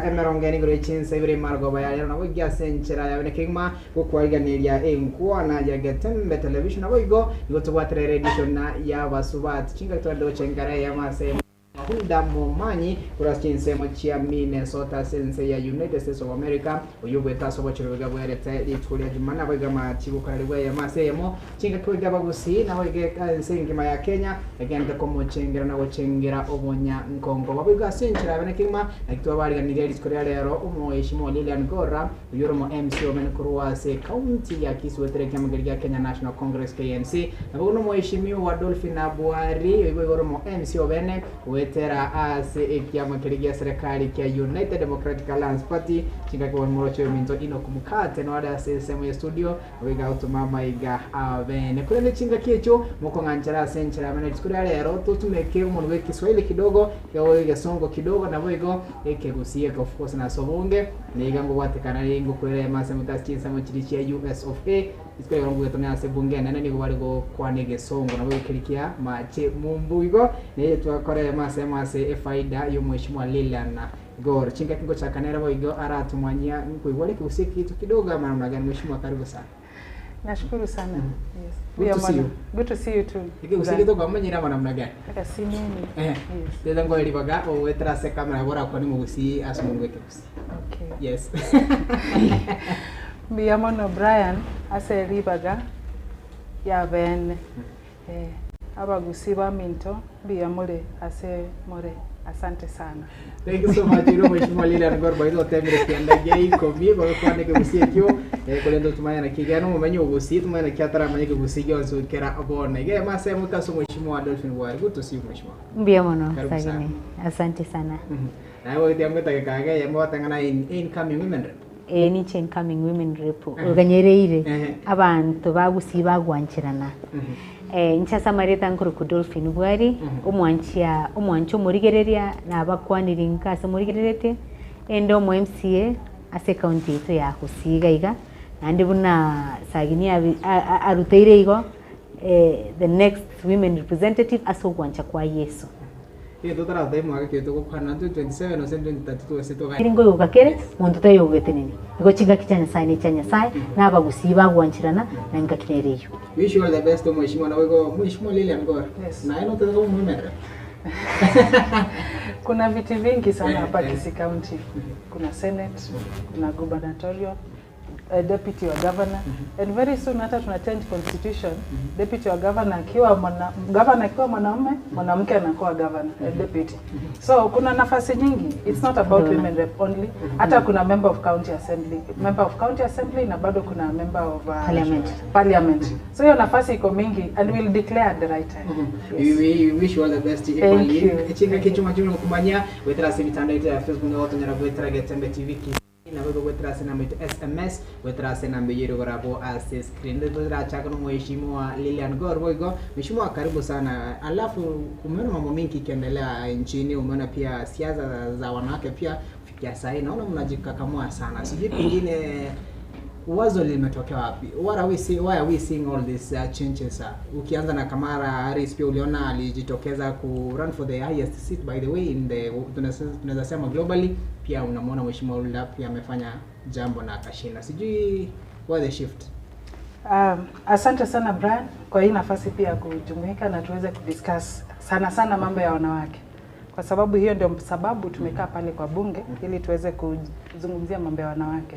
emerongeni grechin sevre margo bayari na wigya senchera ya nekima gukwaganiria enkwana ya Getembe Television Network igotubwatire radio na ya basubat chinga twado chengara ya mase Hulda Momanyi kurashinse mochia Minnesota sense ya United States of America uyubweta sobo chiruga bwerete lituli jumana bagama chibukaribwe ya masemo chinga kwiga bagusi na wege singima ya Kenya agenda komo chengera na wochengera obonya nkongo babiga senchira benekima akitwa bali ganire litkoria lero umoishimo Lilian Gora uyoromo MC omen kuruase county ya Kisii ya Kenya National Congress KNC na bono moishimiwa wa Dolphin Abuari uyoromo MC obene tera ase ekiama kirigia serikali kia United Democratic Alliance Party chinga kwa morocho minto ino kumukate no ada sesemo ya studio wiga utumama iga avene kule chinga kiecho moko nganchara senchara mena diskuria lero tutumeke umuntu we Kiswahili kidogo yawe songo kidogo na wigo ekegusie of course na sobunge niga ngo watekana lingo kwere mase mutachinsa mo chirichia US of A isko yangu yetomya se bunge nene ni bari go kwanege songo na wigo kirikia mache mumbuigo ne twakore mase faida yo mheshimiwa Lilian Gora chinga kingo cha kanera wigo aratumwanyia kuigwale kusiki kitu kidogo ama namna gani mheshimiwa karibu sana. Nashukuru sana. Yes. Good to see you too. Usiki to kama nyira namna gani? Kaka si nini. Yes. Deda ngo libaga o wetra se kamera bora kwa ni mugusi asumungwe kusi. Okay. Yes. Biamono Brian ase libaga ya ben abagusiba minto biamole ase more asante sana. Thank you so much mheshimiwa Lilian Gora baido temere kianda gei komi kwa kwani ke busikio kolendo tumaya na kigano mumenyo ugusi tumaya na kiatara manye ke busikio nso kera abone ge mase mutaso mheshimiwa Dolphin Wari good to see you mheshimiwa. Biamono sagini asante sana. Na wewe tiamwe takage ya mwatangana incoming women rep. Ni incoming women rep uganyereire abantu bagusiba gwanchirana. Nchasa mareta nkuru Dolphin Wari umwancho murigereria na bakwanira nkasa murigererete endo mu MCA ase county to ya kusiga iga nandi buna sagini aruteire igo the next women representative aso gwancha kwa Yesu. Iyo totara demo ake kito kwa na 27 no 2032 seto ga. Kiringo yugakere muntu tayogete nini. Igo chinga kichanya sai chanya sai na bagusiba gwanchirana na ngakinereyo. Wish you all the best mheshimiwa na wego mheshimiwa Lilian Gora. Yes. Na ino tazama mwemera. Kuna viti vingi sana hapa Kisii County. Kuna Senate, kuna gubernatorial, deputy wa governor, and very soon hata tuna change constitution, deputy wa governor akiwa mwanamume, mwanamke anakuwa governor, deputy. So kuna nafasi nyingi. It's not about women rep only. Hata kuna member of county assembly na bado kuna member of parliament. So hiyo nafasi iko mingi and we'll declare at the right time. Yes. We wish you all the best equally. Chinga kichuma chuno kumanya wetra simitanda ita Facebook na watu nyara wetra Getembe TV na wego wetra sena mito SMS wetra sena mbejero gorabo as screen wetra chaka no mheshimiwa Lilian Gora wego mheshimiwa karibu sana. Alafu umeona mambo mengi kiendelea nchini, umeona pia siasa za wanawake pia fikia sasa naona mnajikakamua sana. Sijui pengine wazo limetokea wapi? Why are we seeing all these changes? Ukianza na Kamala Harris pia uliona alijitokeza ku run for the highest seat by the way in the tunaweza sema globally, pia unamwona mheshimiwa Lula pia amefanya jambo na akashinda. Sijui why the shift? Asante sana Brian kwa hii nafasi pia kujumuika na tuweze kudiscuss sana mambo ya wanawake. Kwa sababu hiyo ndio sababu tumekaa pale kwa bunge ili tuweze kuzungumzia mambo ya wanawake.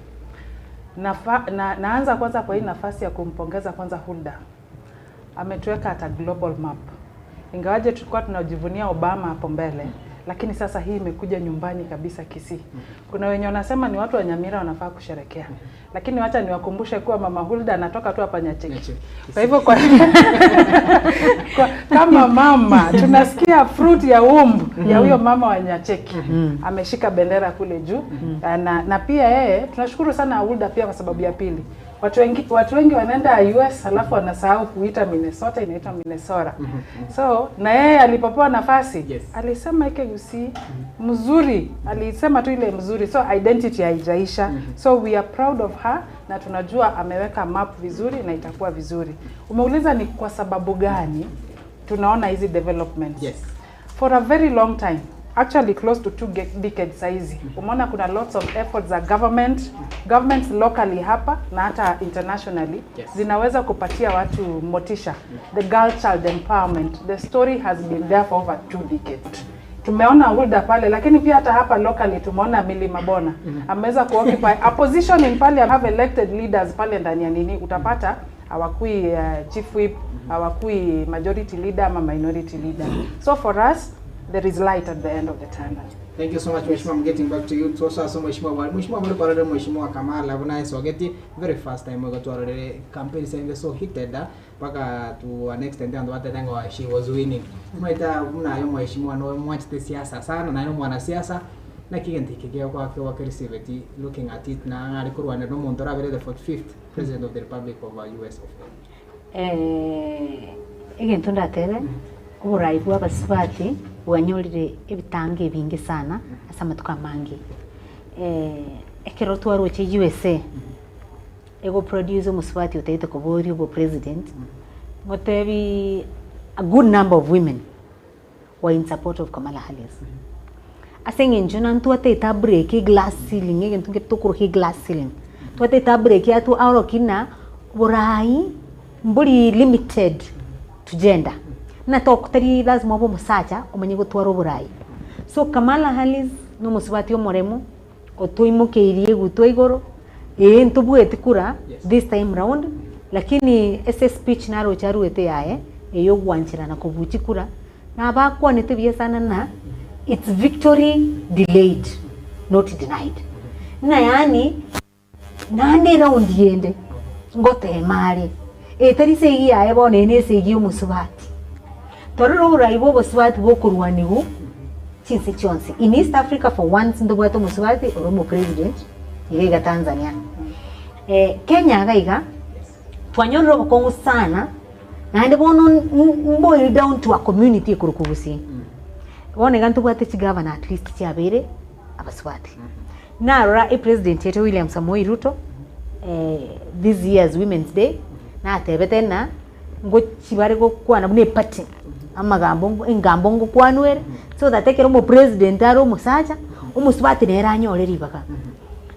Naanza kwanza kwa hii nafasi ya kumpongeza kwanza Hulda. Ametuweka hata global map. Ingawaje tulikuwa tunajivunia Obama hapo mbele, lakini sasa hii imekuja nyumbani kabisa Kisii. Kuna wenye wanasema ni watu wa Nyamira wanafaa kusherekea. Lakini wacha niwakumbushe kuwa mama Hulda anatoka tu hapa Nyacheki. Kwa hivyo kama mama tunasikia fruit ya womb ya huyo mama wa Nyacheki. Ameshika bendera kule juu na pia yeye tunashukuru sana Hulda pia kwa sababu ya pili. Watu wengi wanaenda US alafu wanasahau kuita Minnesota inaitwa Minnesota. So na yeye alipopewa nafasi alisema ike gusi mzuri, alisema tu ile mzuri, so identity haijaisha. So we are proud of her na tunajua ameweka map vizuri na itakuwa vizuri. Umeuliza ni kwa sababu gani tunaona hizi developments? Yes. For a very long time actually close to 2 decades saizi. Umeona kuna lots of efforts za governments locally hapa na hata internationally zinaweza kupatia watu motisha. The girl child empowerment, the story has been there for over 2 decades. Tumeona Hulda pale, lakini pia hata hapa locally tumeona Milly Mabona ameweza kuoccupy a position in parliament, have elected leaders pale ndani ya nini, utapata hawakui chief whip, hawakui majority leader ama minority leader. So for us there is light at the end of the tunnel. Thank you so much, Mheshimiwa. I'm getting back to you. So Mheshimiwa muri parade Mheshimiwa Kamala abuna so geti very first time we got to already campaign saying so heated paka to an extent and what the she was winning. Maita mna yo Mheshimiwa no much the siasa sana na yo mwana siasa na kigenti kigeo kwa receive looking at it na alikurwa no montora very the 45th president of the Republic of US of igen tunda urai bwa baswati wanyolire ebitange bingi sana asama tukamangi ekero twaro che USA ego produce muswati utete ko bori bo president ngotebi a good number of women were in support of Kamala Harris. Asenge njuna tuate ta break glass ceiling igen tunge tokoro glass ceiling tuate ta break ya tu auro kina borai mburi limited to gender na tokutari lazima bo musacha umenye gutwara burai. So Kamala Harris no muswati omoremo otoimukeirie gutwa igoro ntubuete kura this time round, lakini ese speech naro charuete yae eyo gwanchira na kubuchi kura na bakwanete bia sana na it's victory delayed not denied. Na yani nane round yende ngote mari etari segi yae bone ne segi muswati tororo uraibo muswati bokurwanigu chinse chonse in East Africa for once ndo bwato muswati oromo president igega Tanzania Kenya gaiga twanyororo bokongo sana na ndi bono boil down to a community kurukubusi bone gantu bwate chigavana at least chabere abaswati na ra president yetu William Samoei Ruto this year's Women's Day na tebetena ngo chibare go kwana bune party amagambo ingambo ngo kwanwere so that ekero mo president aro musacha umuswati neranyorera ibaka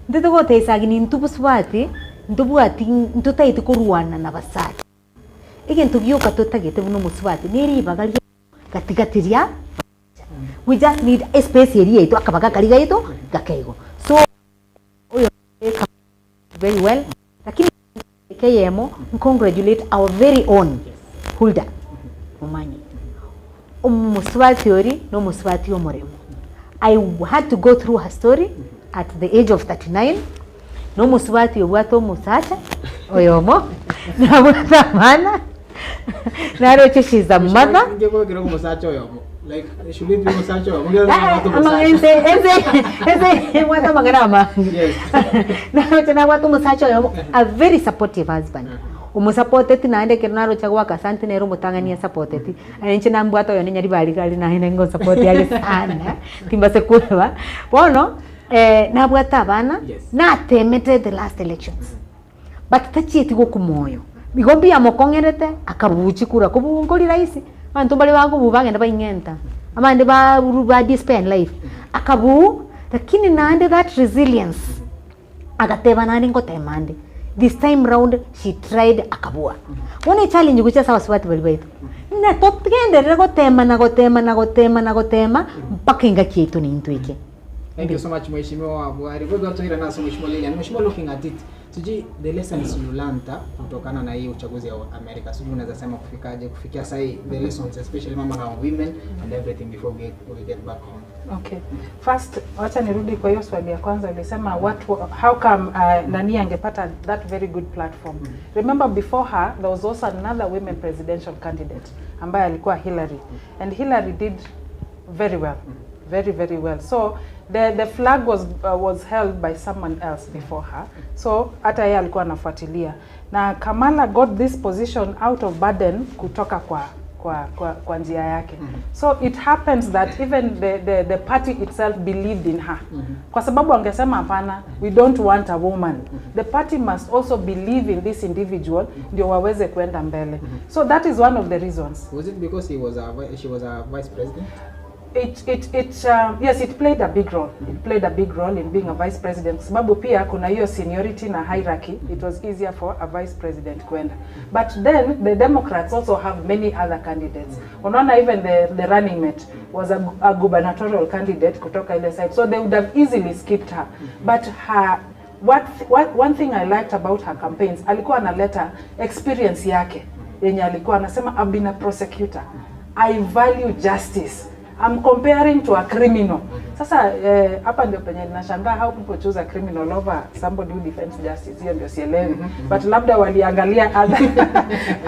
ndete go teisagini ntubuswati ntubwati ntutaite kurwana na basacha ige ntugyoka tutagete buno muswati neri ibaka gatigatiria we just need a space area ito akabaga kariga ito gakaigo so oyo very well lakini kayemo congratulate our very own Hulda Mumanyi muswati ori no muswati omoremo. I had to go through her story at the age of 39 no muswati obwato musacha oyomo na bwana naro she's a mother ngeko kiro musacha oyomo like should it be musacha oyomo ese wata magarama yes naro tena watu musacha oyomo a very supportive husband umusapotet naende kirnaro chagwa kasanti nero mutangania supportet anenche nambwato yo nyari bali gali na hinengo support yale sana timba se kuwa bono nabwata bana na temete the last elections but tachiti go kumoyo bigombi ya mokongerete akabuchi kura kubungoli raisi bantu bali bago bubagenda bayingenta amande ba dispen life akabu lakini naende that resilience agateba nani ngotemande. This time round she tried akabua. One challenge kucha sawa swati bali baitu. Na tokende gotema mpaka ingakie itu ni intuike. Thank you so much Mheshimiwa Buhari. Wewe got to hear naso Mheshimiwa Lilian. Mheshimiwa looking at it. Siji the lessons you learned kutokana na hii uchaguzi wa America. Siji unaweza sema kufikia sasa the lessons especially mama na women and everything before we get back home. Okay. First, wacha nirudi kwa hiyo swali ya kwanza ulisema how come nani angepata that very good platform. Remember before her there was also another women presidential candidate ambaye alikuwa Hillary and Hillary did very well. Very well. So the flag was held by someone else before her. So hata yeye alikuwa anafuatilia. Na Kamala got this position out of burden kutoka kwa njia yake. So it happens that even the party itself believed in her. Kwa sababu angesema hapana, we don't want a woman. The party must also believe in this individual ndio waweze kwenda mbele. So that is one of the reasons. Was it because she was a vice president? Yes, it played a big role. It played a big role in being a vice president. Sababu pia kuna hiyo seniority na hierarchy. It was easier for a vice president kwenda. But then the Democrats also have many other candidates. Unaona even the running mate was a gubernatorial candidate kutoka ile side. So they would have easily skipped her. But one thing I liked about her campaigns, alikuwa analeta experience yake. Yenye alikuwa anasema, I've been a prosecutor. I value justice. I'm comparing to a criminal. Sasa hapa ndio penye ninashangaa how people choose a criminal over somebody who defends justice. Hiyo ndio sielewi. But labda waliangalia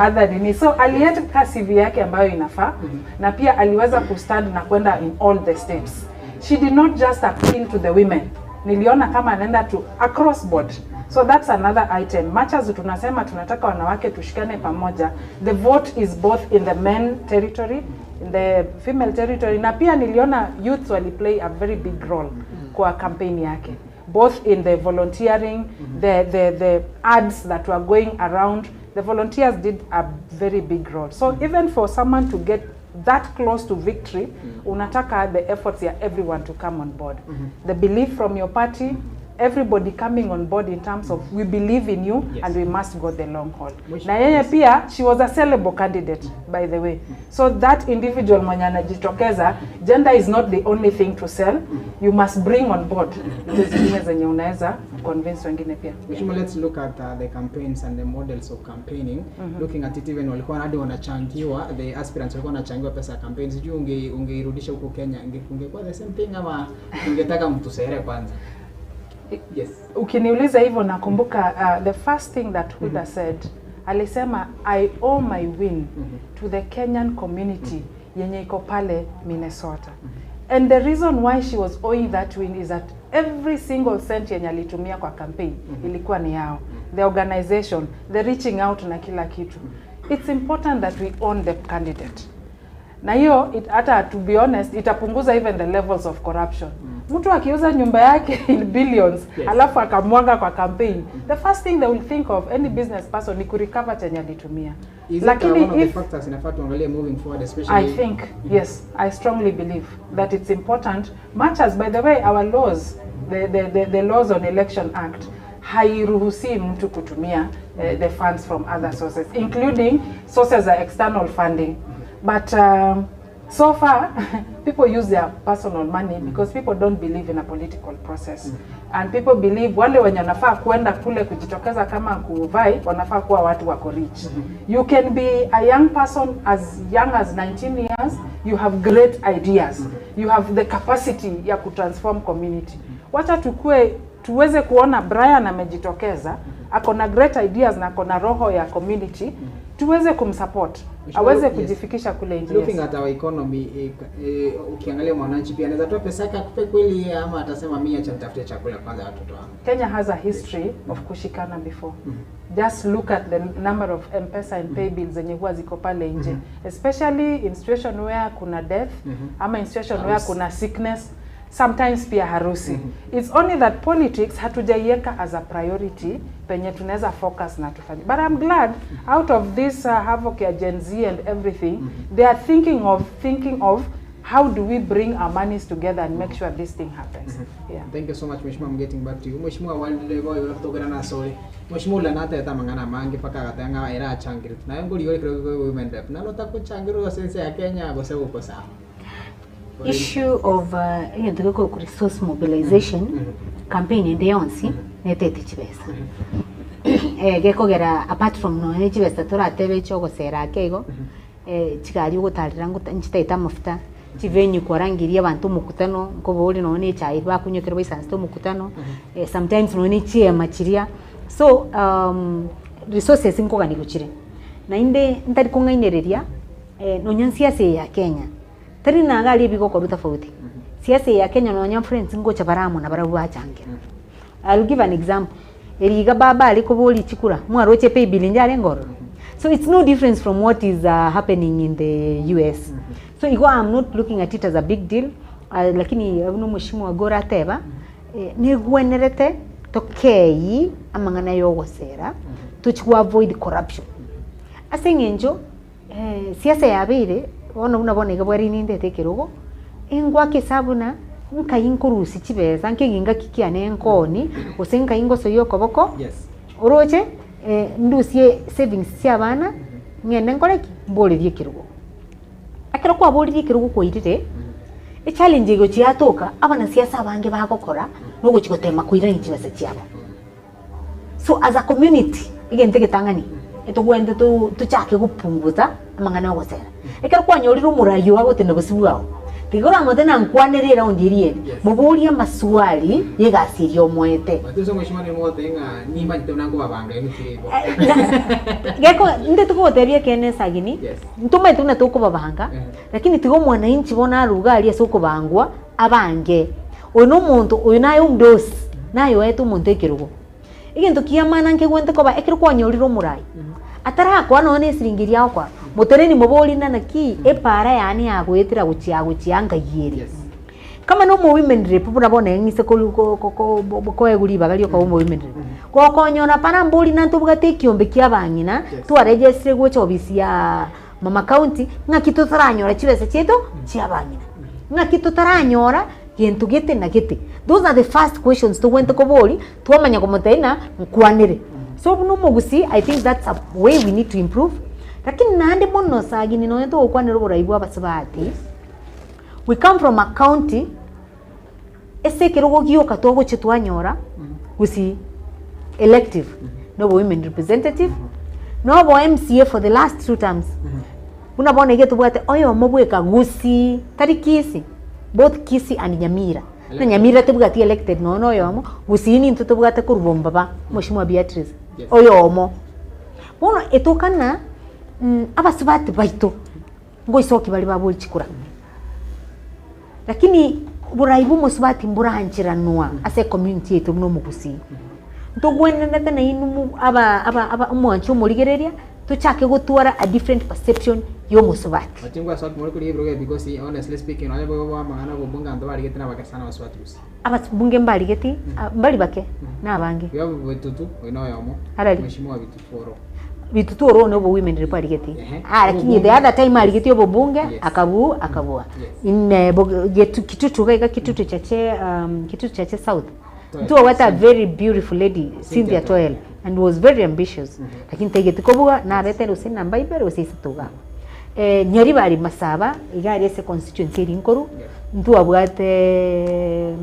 other nini. So aliweka CV yake ambayo inafaa na pia aliweza kustand na kwenda in all the states. She did not just appeal to the women. Niliona kama anaenda to across board. So that's another item. Much as tunasema tunataka wanawake tushikane pamoja, the vote is both in the men territory, in the female territory, na pia niliona youths wali play a very big role kwa campaign yake, both in the volunteering, the ads that were going around. The volunteers did a very big role. So even for someone to get that close to victory, unataka the efforts ya everyone to come on board. The belief from your party, everybody coming on board in terms of we believe in you, yes, and we must go the long haul. Na yeye pia, she was a sellable candidate, by the way. So that individual mwenye anajitokeza, gender is not the only thing to sell. You must bring on board hizo zingine zenye unaweza convince wengine pia. Let's look at the campaigns and the models of campaigning. Looking at it, even walikuwa hadi wanachangiwa, the aspirants walikuwa wanachangiwa pesa ya campaigns. Sijui ungeirudisha huko Kenya, ungekuwa the same thing ama ungetaka mtu sere kwanza? Yes. Ukiniuliza hivyo nakumbuka the first thing that Huda said, alisema I owe my win to the Kenyan community yenye iko pale Minnesota. And the reason why she was owing that win is that every single cent yenye alitumia kwa campaign ilikuwa ni yao. The organization, the reaching out na kila kitu. It's important that we own the candidate. Na hiyo hata to be honest itapunguza even the levels of corruption. Mtu akiuza nyumba yake in billions, yes, alafu akamwaga kwa campaign, the first thing they will think of any business person ni kurecover chenye alitumia. Lakini one of the factors inafaa tuangalie moving forward, especially I think yes, I strongly believe that it's important, much as by the way our laws, the laws on Election Act hairuhusi mtu kutumia the funds from other sources, including sources of external funding. But so far, people use their personal money because people don't believe in a political process. And people believe wale wenye wanafaa kwenda kule kujitokeza kama kuvai, wanafaa kuwa watu wako rich. You can be a young person as young as 19 years, you have great ideas. You have the capacity ya kutransform community. Wacha tuweze kuona Brian amejitokeza, akona great ideas na akona roho ya community, tuweze kumsupport, aweze kujifikisha kule nje. Looking at our economy, ukiangalia mwananchi pia anaweza toa pesa yake akupe kweli ama atasema mimi acha nitafute chakula kwanza watoto wangu. Kenya has a history of kushikana before. Just look at the number of M-Pesa and pay bills zenye huwa ziko pale nje. Especially in situation where kuna death, ama in situation where kuna sickness, sometimes pia harusi. It's only that politics hatujaiweka as a priority penye tunaweza focus na tufanye. But I'm glad out of this havoc ya Gen Z and everything, they are thinking of how do we bring our monies together and make sure this thing happens. Yeah. Thank you so much, Mheshimiwa. I'm getting back to you. Mheshimiwa, walilego yotogera na sori. Mheshimiwa lanata eta mangana mangi paka gatanga era changiri. Na yango liyo kiro women rep. Na nota ko changiru sense ya Kenya gose uko sawa. Issue of resource mobilization campaign ende yonsi netete chibesa gekogera apart from no ne chibesa tora tebe chogo sera kego chikari gutarira nchitaita mafuta chivenyu kwarangiria abantu mukutano ko boli no ne chai bakunyokera bisansto mukutano sometimes no ne chie machiria so resources inkoga ni guchire na inde ntari kungainereria no nyansia se ya Kenya tari na ngali bigo ko tofauti siasa ya Kenya no nyam friends ngocha baramu na barabu achangira. I'll give an example. Eriga baba aliko boli chikura mwaroche pay bill njare ngoro. So it's no difference from what is happening in the US. So I'm not looking at it as a big deal, lakini no mheshimiwa agora teba ni gwenerete tokei amangana yogosera to avoid corruption. Asengenjo siasa ya bere ona unabona igabwari ninde tekerogo engwa kesabuna nka inkurusi chibeza nkeginga kikiane enkoni osenka ingoso yokoboko Yes. oroche ndusie savings cia bana ngende nkoreki mboririe kirugo akero kwa boririe kirugo koirire e challenge go chiatoka abana siasa bange bagokora no guchigotema kuira nchibese chiabo. So as a community igente getangani etugwende tuchake gupunguza amangana ogosera ekero kwa nyorira umurayo agotene busibu wao tigora ngotena nkwanerera ondirie muburia maswali yegasirio mwete Batuzo mwishimani mwote nga nimba nitona babanga nitiko. Geko nde tukoteria kene sagini ntuma tuna tukubabanga lakini tigo mwana inchi bona ruga ali asukubangwa abange ono muntu uyu nayo ndosi nayo etu muntu ekirugo igento kiamana nke gwente koba ekiro kwanyoriro murai atara kwa none siringiria kwa mutereni muboli na naki epara yani agwetira guchianga yeri kama no mu women rep buna bona ngise ko eguri bagali ko mu women rep ko konyona pana mboli na ntubugate kiombe kia bangina tu register go chobisi ya mama county ngaki tutaranyora chibese cheto chia bangina ngaki tutaranyora yentu gete na gete. Those are the first questions to went ko boli tuamanya ko mutaina nkwanire. So no mugusi, I think that's a way we need to improve. Lakini nande mono sagini no ento okwanira buraibu abasabati. We come from a county ese kirogo gioka togo chitwanyora gusi elective no women representative no MCA for the last 2 terms. Una bona getu bwate oyo mobweka gusi tarikisi both Kisii and Nyamira. Na Nyamira tebugati elected no yomo gusini ntu tebugate kurubomba ba Mheshimiwa Beatrice oyo omo bona etokana abasubati baito ngoisoki bali babuli chikura lakini buraibu musubati mburanchiranwa ase community yetu no mugusi ntogwenda ndate na inu aba umwancho murigereria tuchake gutwara a different perception yo musubati Atingwa swat muri kuri ibroge because honestly speaking ole baba mangana go bunga ndo bari getina bakasana baswat rusi abunge mbali geti mbali bake na bange yo bitutu ino yomo Mheshimiwa bituforo bitutoro no women report geti lakini the other time ali geti obo bunge akabua in kitutu ga kitutu chache south to what a very beautiful lady Cynthia Toel and was very ambitious lakini tegeti kobuga na rete rusina namba ibere usisituga nyari bari masaba igari ese constituency rinkoru ntu abwate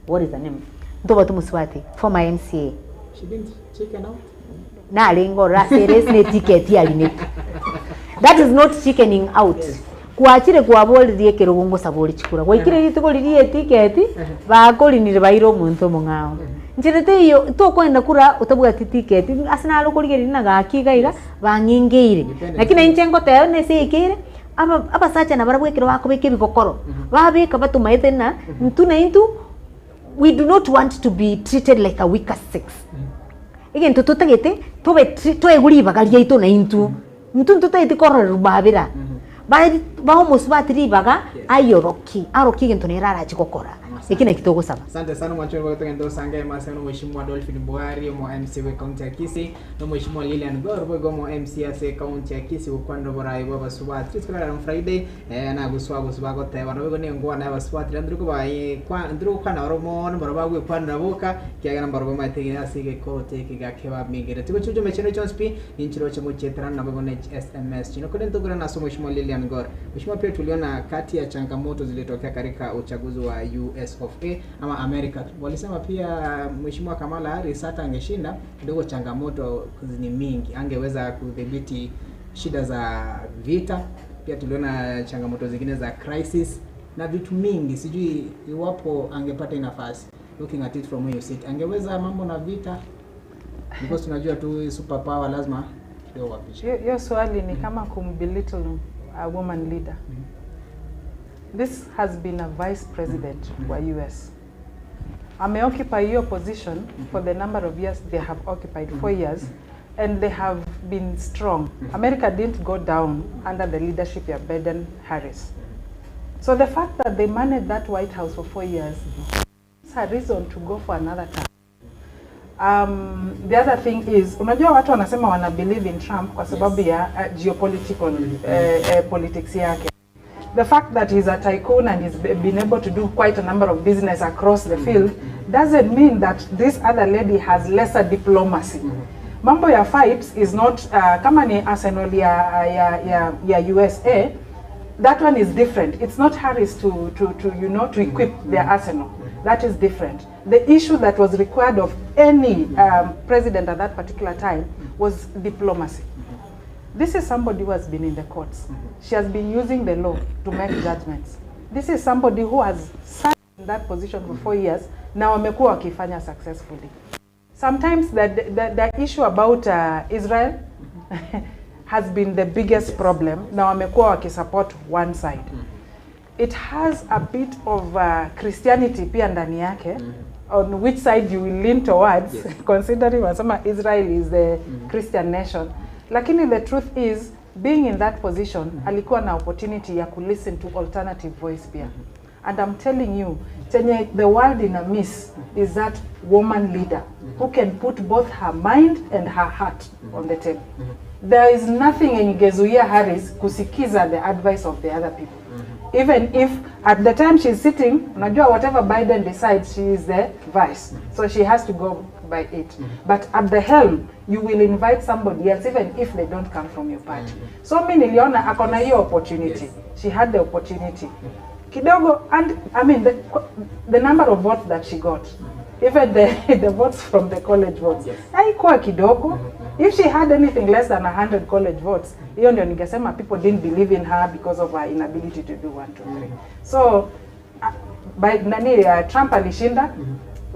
what is the name ntu batu muswati former MCA she didn't chicken out na lengo raseres ne ticket yali ne that is not chickening out kuachire kwa boli die kerugongo saboli chikura kwa ikire litiko lili ticket bakoli ni bairo muntu mungao njirete iyo to kwenda kura utabuga ticket asina lo kuligeri na gakiga iga bangingeire lakini inchengo tayo ne sekire aba sacha na barabwekero bakobeke bikokoro babeka batumaite na ntuna intu we do not want to be treated like a weaker sex again tutagete tobe guri bagalia ito na intu tutagete korro babira ba musbatiri baga ayoroki aroki gento ne rara chikokora ikina kitogo saba. Asante sana mwacho kwa kutoka ndo sangaye masema no Mheshimiwa Dolphin Buhari mo MC we county ya Kisii no Mheshimiwa Lilian Gorbo go mo MC ase county ya Kisii ukwando borai baba subati tukala on Friday na guswa go tewa no ne ngwa na basubati ndruko baye kwa ndruko kana romo no baraba gwe kwanda boka kiaga na baraba matege asige kote kigakeba mingere tiko chujo mecheno chonspi inchiro chemo chetrana na bego SMS chino kule ndogora na somo Mheshimiwa Lilian Gor. Mheshimiwa pia tuliona kati ya changamoto zilitokea katika uchaguzi wa US of A ama America. Walisema pia Mheshimiwa Kamala Harris hata angeshinda kidogo changamoto ni mingi. Angeweza kudhibiti shida za vita. Pia tuliona changamoto zingine za crisis na vitu mingi. Sijui iwapo angepata nafasi. Looking at it from where you sit. Angeweza mambo na vita. Because tunajua tu superpower lazima kidogo wapishe. Hiyo swali ni kama kumbelittle a woman leader. This has been a vice president wa US. Occupy your position for the number of years they have occupied, 4 years, and they have been strong. America didn't go down under the leadership of Biden Harris. So the fact that they managed that White House for 4 years is a reason to go for another term. The other thing is, unajua watu wanasema wana believe in Trump kwa sababu ya geopolitical politics yake. the fact that he's a tycoon and he's been able to do quite a number of business across the field doesn't mean that this other lady has lesser diplomacy. Mambo ya fights is not kama ni Arsenal ya USA, that one is different. It's not Harris to equip their arsenal. That is different. The issue that was required of any president at that particular time was diplomacy. This is somebody who has been in the courts. She has been using the law to make judgments. This is somebody who has sat in that position for 4 years, now wamekuwa wakifanya successfully. Sometimes the issue about Israel has been the biggest problem. Now wamekuwa wakisupport one side. It has a bit of Christianity pia ndani yake, on which side you will lean towards, considering wasema Israel is the Christian nation. Lakini the truth is, being in that position, alikuwa na opportunity ya to listen to alternative voice pia. And I'm telling you, chenye the world in a miss is that woman leader who can put both her mind and her heart on the table. There is nothing in Gezuia Harris kusikiza the advice of the other people. Even if at the time she's sitting, unajua whatever Biden decides, she is the vice. So she has to go by it. But at the helm, you will invite somebody else, even if they don't come from your party. So mimi niliona akona hiyo opportunity. She had the opportunity. Kidogo, and I mean the number of votes that she got, even the votes from the college votes, haikuwa kidogo. If she had anything less than 100 college votes, hiyo ndio ningesema people didn't believe in her because of her inability to do 1, 2, 3. So by Trump alishinda,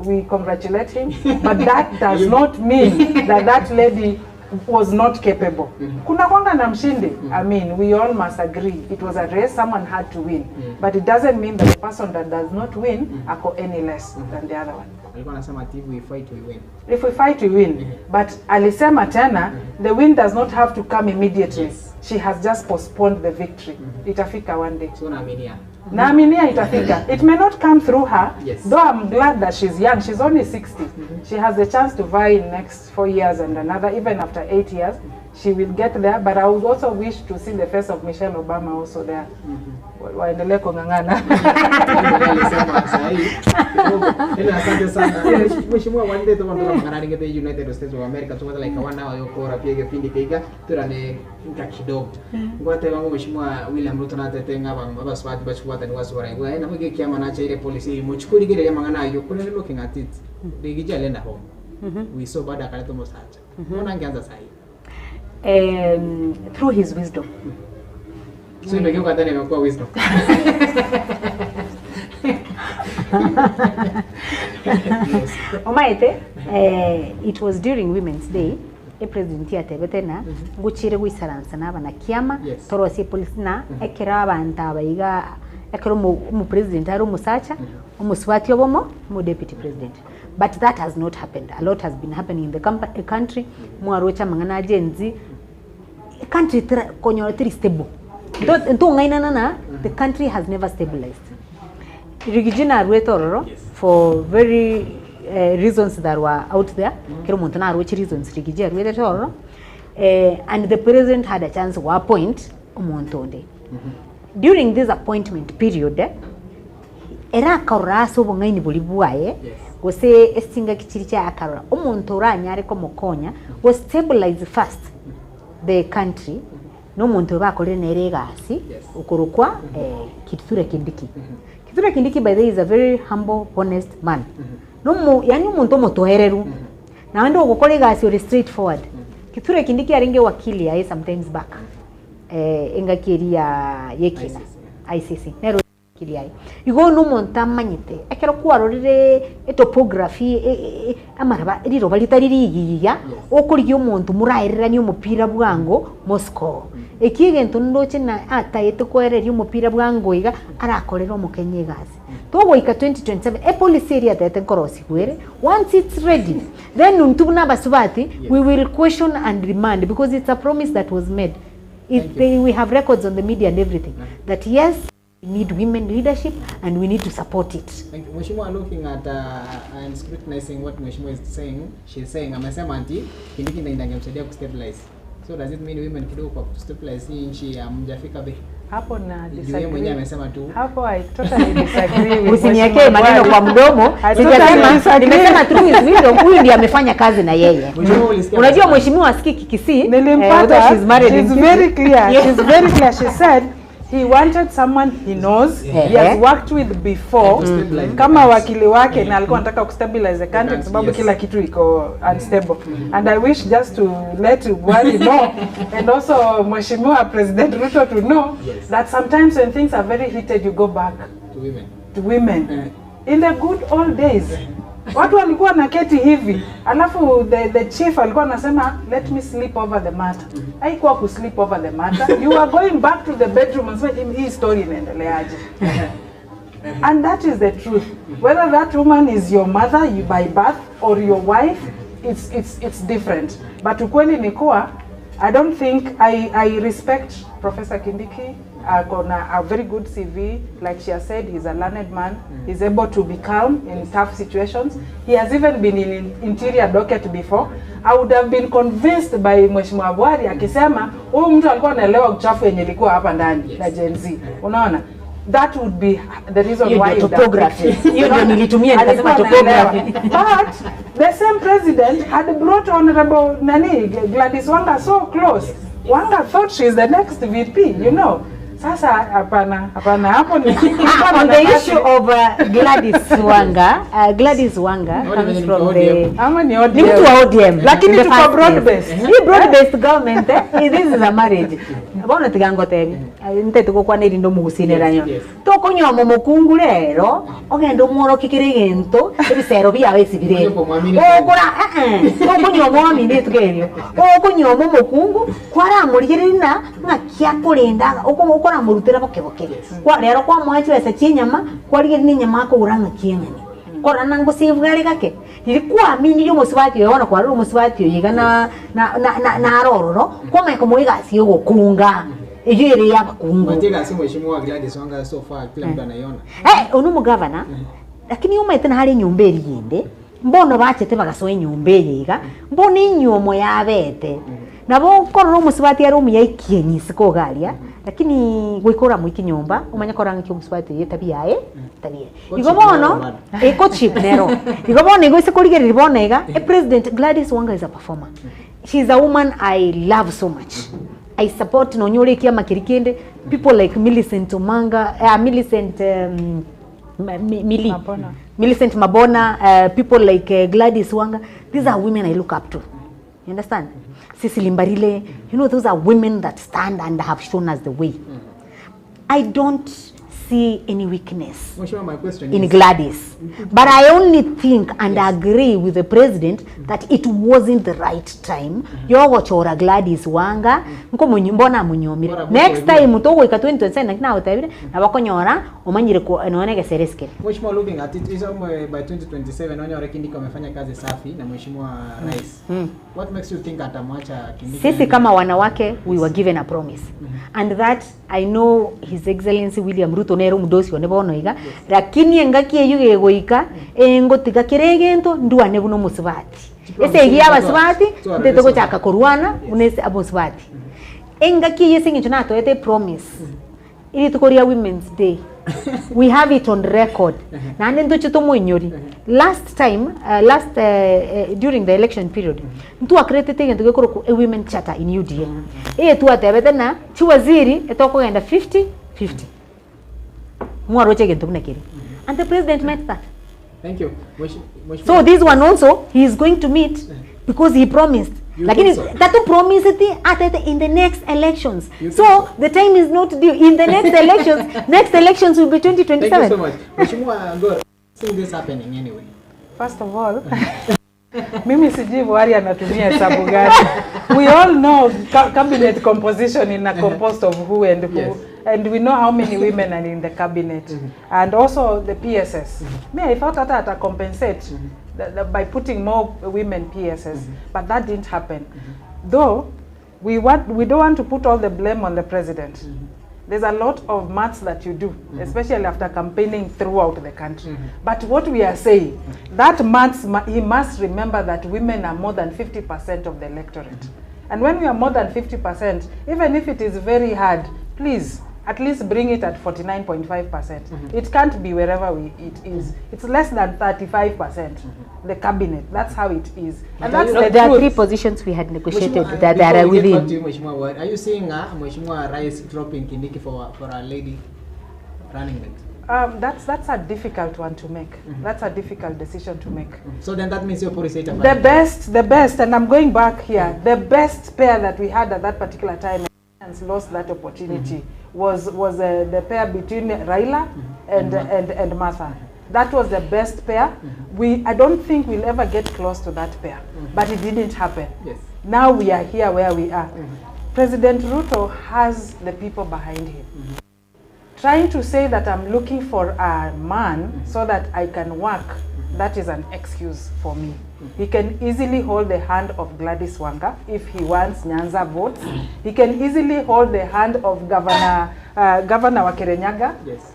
we congratulate him, but that does not mean that lady was not capable. Kuna kwanga na mshindi. I mean, we all must agree it was a race, someone had to win. But it doesn't mean that the person that does not win ako any less than the other one. Alikuwa anasema if we fight we win. If we fight we win. But alisema tena, the win does not have to come immediately. She has just postponed the victory. Itafika one day. So naaminia. Naaminia itafika. It may not come through her, though I'm glad that she's young. She's only 60. She has the chance to vie in next 4 years and another, even after 8 years. She will get there, but I would also wish to see the face of Michelle Obama also there. Waendelee kung'ang'ana. Asante sana. Mheshimiwa wande to wandola mang'anani ngete United States of America to like wana wa yokora pia gepindi keiga turane kidogo. Ngote wangu Mheshimiwa William Ruto na tetenga abaswati bachwata ni wasora. Ngwa ina kuge kiama na chaire policy muchukuri gere mang'ana yo kuna looking at it. Bigija lenda home. We saw bada kale to mosacha. Mbona ngeanza sahi? Through his wisdom. So ndio kwa ndani imekuwa wisdom. Omaete, it was during Women's Day. President yatebetena guchire gwisaransa n'abana kiama torosie police na ekera abantu abayiga ekero mu president ari umusacha umuswati obomo mu deputy president. But that has not happened. A lot has been happening in the country. Mwarocha mangana agency country konyoletri stable. The country has never stabilized. Rigijina Arwetororo for very reasons that were out there. Which reasons Rigiji Arwetororo, and the president had a chance to appoint Umontonde. During this appointment period, era kauraso bongaini bolibuaye was a singa kichiricha akara Umontora nyare komokonya was stabilize first the country. No muntu bakore neregasi ukurukwa Kithure Kindiki. Kithure Kindiki by the way is a very humble, honest man. No yani muntu motohereru. Na ndo gukore gasi or straightforward. Kithure Kindiki aringe wakili ya sometimes back. Engakiria yekina ICC. Nero wakili ya. Yugo no monta manyite. Ekero kwarorire topography amaraba riro balitariri ya okuryo muntu murairira ni umupira bwango Moscow. Ekigento ndoche na atayete kwereri umupira bwango iga arakorera umukenye gazi. Togo ika 2027 policy area tete nkorosi kwere. Once it's ready, then untubuna basubati we will question and remand because it's a promise that was made. We have records on the media and everything that yes, we need women leadership and we need to support it. Thank you. Mheshimiwa, looking at and scrutinizing what Mheshimiwa is saying, she's saying amesema anti Kindiki ndio ingemsaidia kustabilize. So does it mean women kidogo kwa stabilize hii nchi hamjafika be? Hapo na disagree. Yeye mwenyewe amesema tu. Hapo I totally disagree with. Usiniwekee maneno kwa mdomo. Nimesema through his wisdom huyu ndiye amefanya kazi na yeye. Unajua mheshimiwa asikiki Kisii. Nilimpata. She's very clear. She's very clear. She said he wanted someone he knows, he has worked with before, kama wakili wake na alikuwa anataka kustabilize the country kwa sababu kila kitu iko unstable. And I wish just to let Wali know and also Mheshimiwa President Ruto to know that sometimes when things are very heated you go back to women. In the good old days watu walikuwa na keti hivi alafu the chief alikuwa anasema let me sleep over the matter. Haikuwa ku sleep over the matter, you are going back to the bedroom and say hii story inaendeleaje. And that is the truth, whether that woman is your mother you by birth or your wife, it's different. But ukweli ni kuwa I don't think I respect Professor Kindiki. Gonna a very good CV, like she has said, he's a learned man. He's able to be calm in tough situations. He has even been in interior docket before. I would have been convinced by Mheshimiwa Bwari akisema huyu mtu alikuwa anaelewa uchafu yenye ilikuwa hapa ndani na Gen Z. Unaona? That would be the reason why topography. Hiyo ndio nilitumia nikasema topography. But the same president had brought Honorable Gladys Wanga so close. Wanga thought she's the next VP, you know. Sasa hapana hapo ni on the issue of Gladys Wanga comes from the ni mtu wa ODM lakini tuko broad based. Hii broad based government this is a marriage. Bona tigango tebi nte tukokwa niri ndo mugusineranyo tokonyomo mukungu rero ogendo mworo kikirigento ebisero byawe sibire ogora tokonyomo aminde tugerio okonyomo mukungu kwara murigirina ngakya kurinda okora murutira bokebokere kwa rero kwa mwachi wese chinyama kwari ni nyama ko uranga kiengani kora nango sivugari gake ilikuwa amini yo musibati yo wana kwa ru musibati yo yiga na arororo kwa maiko muiga siyo gokunga ejere ya bakungu matega si mheshimiwa Gladys Wanga so far kila mtu anaiona unumu governor lakini yuma itena hari nyumberi yinde mbono bachete bagasoe nyumberi yiga mboni nyumo yabete nabo kororo musibati ari umuyaikie nyisiko galia lakini gwikora mwiki nyumba umanya koranga kyo musibati yetabia tabia igobono eko chip nero igobono igo isekorigerera bonega president Gladys Wanga is a performer. She is a woman I love so much. I support no nyore kia makirikende people like Millicent Omanga Millicent Millicent Mabona people like Gladys Wanga. These are women I look up to. You understand? Cecily Mbarile, you know, those are women that stand and have shown us the way. I don't see any weakness in Gladys. But I only think and agree with the president that it wasn't the right time. Yogo chora Gladys Wanga, nko mbona munyomire. Next time mutogo ika 2027 nakina utabire na bakonyora omanyire ko enone gesereske. Mheshimiwa looking at it is by 2027 onyo Kindiki amefanya kazi safi na Mheshimiwa Rais. What makes you think atamwacha Kindiki? Sisi kama wanawake we were given a promise. And that I know His Excellency William Ruto nero mudosi one bono iga lakini engaki eyuge goika engo tiga kiregento nduane buno musibati ese giya basibati ndetoko chaka korwana unese abosibati engaki yesingi tunato ete promise ili tukoria Women's Day we have it on record na nendo chito mwenyori last time during the election period ntu accredited ngento gekoro a women charter in UDA tu atebete na chiwaziri etoko genda 50-50 mwaroche gento bunekeri and the president met that. Thank you. So this one also he is going to meet because he promised. Lakini that promise it in the next elections. So the time is not due in the next elections. Next elections will be 2027. Thank you so much. Mheshimiwa Ngor, see this happening anyway. First of all, mimi sijui Buhari anatumia hesabu gani. We all know cabinet composition in a composed of who and who. Yes. And we know how many women are in the cabinet. And also the PSS. Me, I thought that I compensate by putting more women PSS, but that didn't happen. Though we don't want to put all the blame on the president. There's a lot of maths that you do, especially after campaigning throughout the country. But what we are saying, that maths, he must remember that women are more than 50% of the electorate. And when we are more than 50%, even if it is very hard, please, at least bring it at 49.5%. It can't be wherever it is. It's less than 35%, the cabinet. That's how it is. And that's the there are truth. 3 positions we had negotiated Mheshimiwa, that before are we get back within. to you, Mheshimiwa, are you seeing Mheshimiwa Rais dropping Kindiki for a lady running mate? That's a difficult one to make. That's a difficult decision to make. So then that means your policy is The best, and I'm going back here, the best pair that we had at that particular time and lost that opportunity was the pair between Raila and Martha. That was the best pair. I don't think we'll ever get close to that pair, but it didn't happen. Yes. Now we are here where we are. President Ruto has the people behind him. Trying to say that I'm looking for a man so that I can work, that is an excuse for me. He can easily hold the hand of Gladys Wanga if he wants Nyanza votes. He can easily hold the hand of Governor wa Kirinyaga. Yes.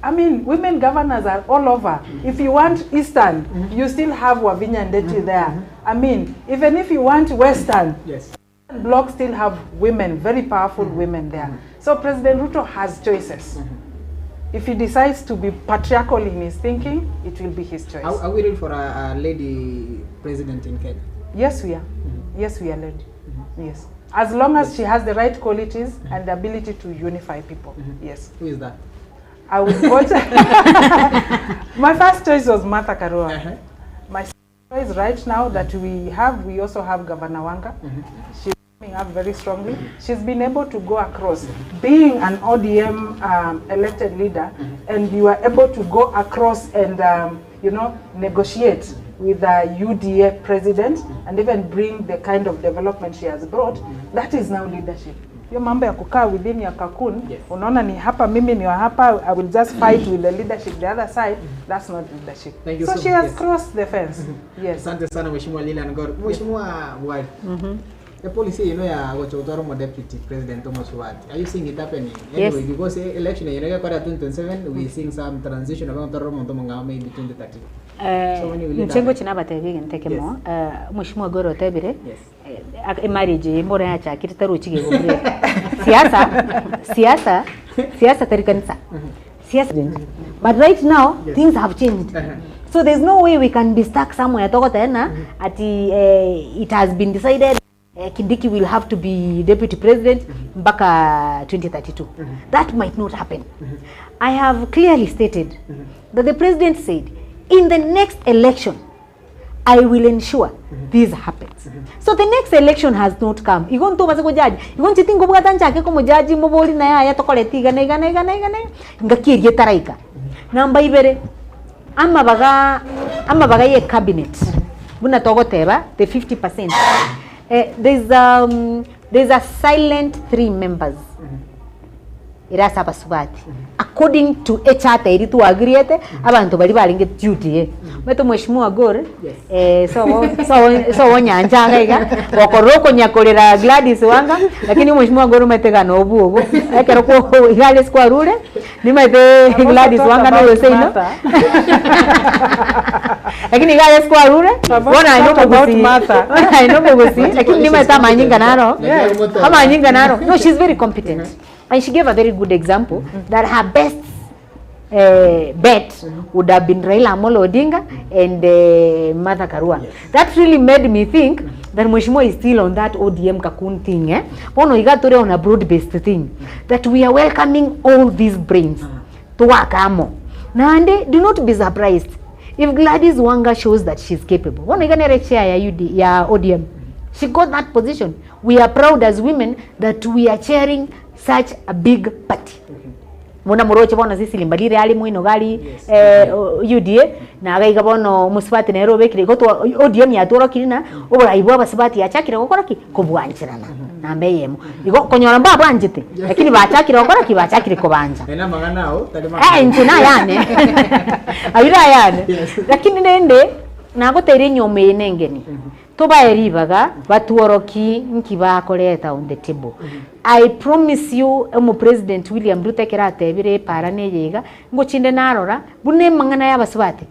I mean, women governors are all over. If you want Eastern, you still have Wavinya Ndeti there. I mean, even if you want Western, Yes. Bloc still have women, very powerful women there. So President Ruto has choices. If he decides to be patriarchal in his thinking, it will be his choice. Are we ready for a lady president in Kenya? Yes, we are. Yes, we are ready. Yes. As long as she has the right qualities and the ability to unify people. Yes. Who is that? I would vote. My first choice was Martha Karua. My second choice right now that we also have Governor Wanga. She's coming up very strongly. She's been able to go across. Being an ODM elected leader, and you are able to go across and negotiate with the UDA president and even bring the kind of development she has brought, that is now leadership. Hiyo mambo ya kukaa within ya cocoon, unaona ni hapa mimi ni wa hapa, I will just fight with the leadership the other side, that's not leadership. Thank you so she has crossed the fence. Yes. Asante sana Mheshimiwa Lilian Ngor. Mheshimiwa Buhari. The policy ya Gochotoro mo deputy president Thomas Wati. Are you seeing it happening? Yes. Anyway, because election in 2027 we seeing some transition about Toro mo maybe between the 30. Nchengo chinabatege ntekemo Mheshimiwa Goro Tebire. Yes. Marriage mbora ya chakiri taruchige gobre. Siasa tarikanisa. Siasa. But right now things have changed. So there's no way we can be stuck somewhere toko tena ati it has been decided Kindiki will have to be deputy president mpaka 2032. That might not happen. I have clearly stated that the president said in the next election I will ensure this happens. So the next election has not come. Igon to basako jaji. Igon chitingo bugatan chake komo jaji moboli na ya tokoleti gane ngakirie taraika. Namba ibere ama baga ye cabinet. Buna togoteba the 50%. There's a silent 3 members. Irasa basubati. According to HR iri tu agreete abantu bali balinge duty meto Mheshimiwa Gor so nyanja ngaiga okoroko nyakolera Gladys Wanga lakini Mheshimiwa Gor metega no bugo ekero ko Gladys kwa rule ni mete Gladys Wanga no seino lakini Gladys kwa rule bona I know about Martha I know bogosi lakini ni meta manyinga naro kama manyinga naro no, she's very competent. And she gave a very good example that her best bet would have been Raila Amolo Odinga and Martha Karua. Yes. That really made me think that Mheshimiwa is still on that ODM cocoon thing. Pono igatore on a broad-based thing. That we are welcoming all these brains to work amo. Nande, do not be surprised if Gladys Wanga shows that she's capable. Pono iganere chair ya ODM. She got that position. We are proud as women that we are chairing such a big party. Mona moroche bona sisi limbalire ali muino gali UDA na agaiga bono musibati na Nairobi kire goto ODM ya toro kirina obora ibwa basibati ya chakire gokora ki kubwanchirana na mbeyemo igo konyora mba banjite lakini bachakire gokora ki bachakire kubanja ena maganao tadema njina yane ayira yane lakini nende nagotere nyome nengeni toba eribaga batuoroki nkibakoreta on the table. I promise you President William Ruto keratebire parane yega ngochinde narora bune mangana yabasubate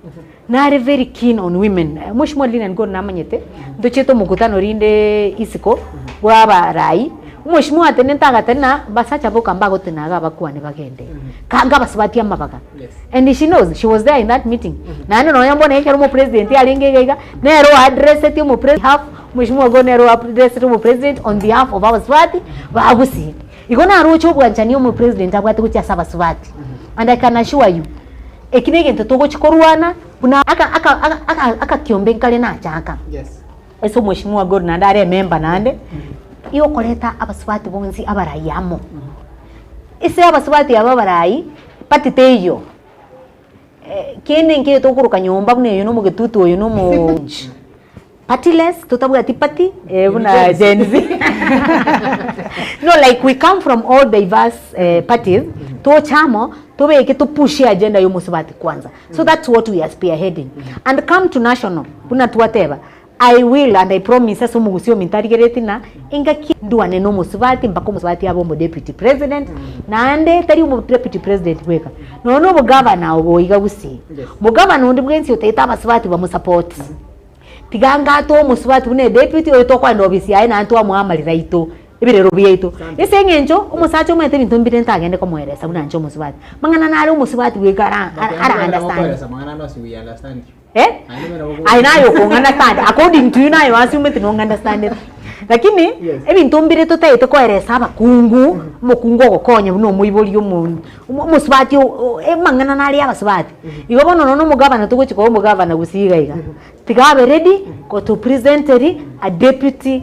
nare very keen on women. Mheshimiwa Lilian Ngor namanyete ndocheto mukutano rinde isiko bwaba rai mheshimiwa tenenta tena basacha boka mbago tenaga bakuwa ne bagende kanga basibati amabaga and she knows she was there in that meeting na no yambo na ekero mo president alingegega nero address eti mo president mheshimiwa go nero address eti mo president on behalf of our swati bagusi igona rocho bwanchani mo president abwate kucha saba swati and I can assure you ekinege ntotogo chikorwana kuna aka kiombe nkale na chaka eso mheshimiwa go na ndare member nande iyo koleta abaswati bonzi abarayamo ise abaswati ababarai patiteyo kene nke tokuruka nyomba bune yo no mugetutu oyo no mu partyless totabwa tipati buna Gen Z no like we come from all diverse parties to chamo to be to push agenda yo muswati kwanza so that's what we are spearheading and come to national buna tuwateba I will and I promise as umugusio mintarigereti na ingaki nduane no musubati mpako musubati abo mo deputy president na ande tari mo deputy president weka no no governor obo igagusi mo governor ndi bwensi uteta abasubati ba musupport tiganga to musubati une deputy oito kwa ndobisi ai na antu amuamalira ito ibirero byeito ese ngenjo umusacho mwete bintu mbire ntagende ko mweresa buna ncho musubati mangana nari umusubati weka ara understand mangana no si we understand I know you understand. According to you, now you assume you don't understand it. Lakini ebintu mbire tutaite ko eresa bakungu mukungu gokonya no muiboli umuntu musubati mangana nali abasubati igo bono no mugabana tugochiko mugabana gusiga iga tigabe ready ko to present a deputy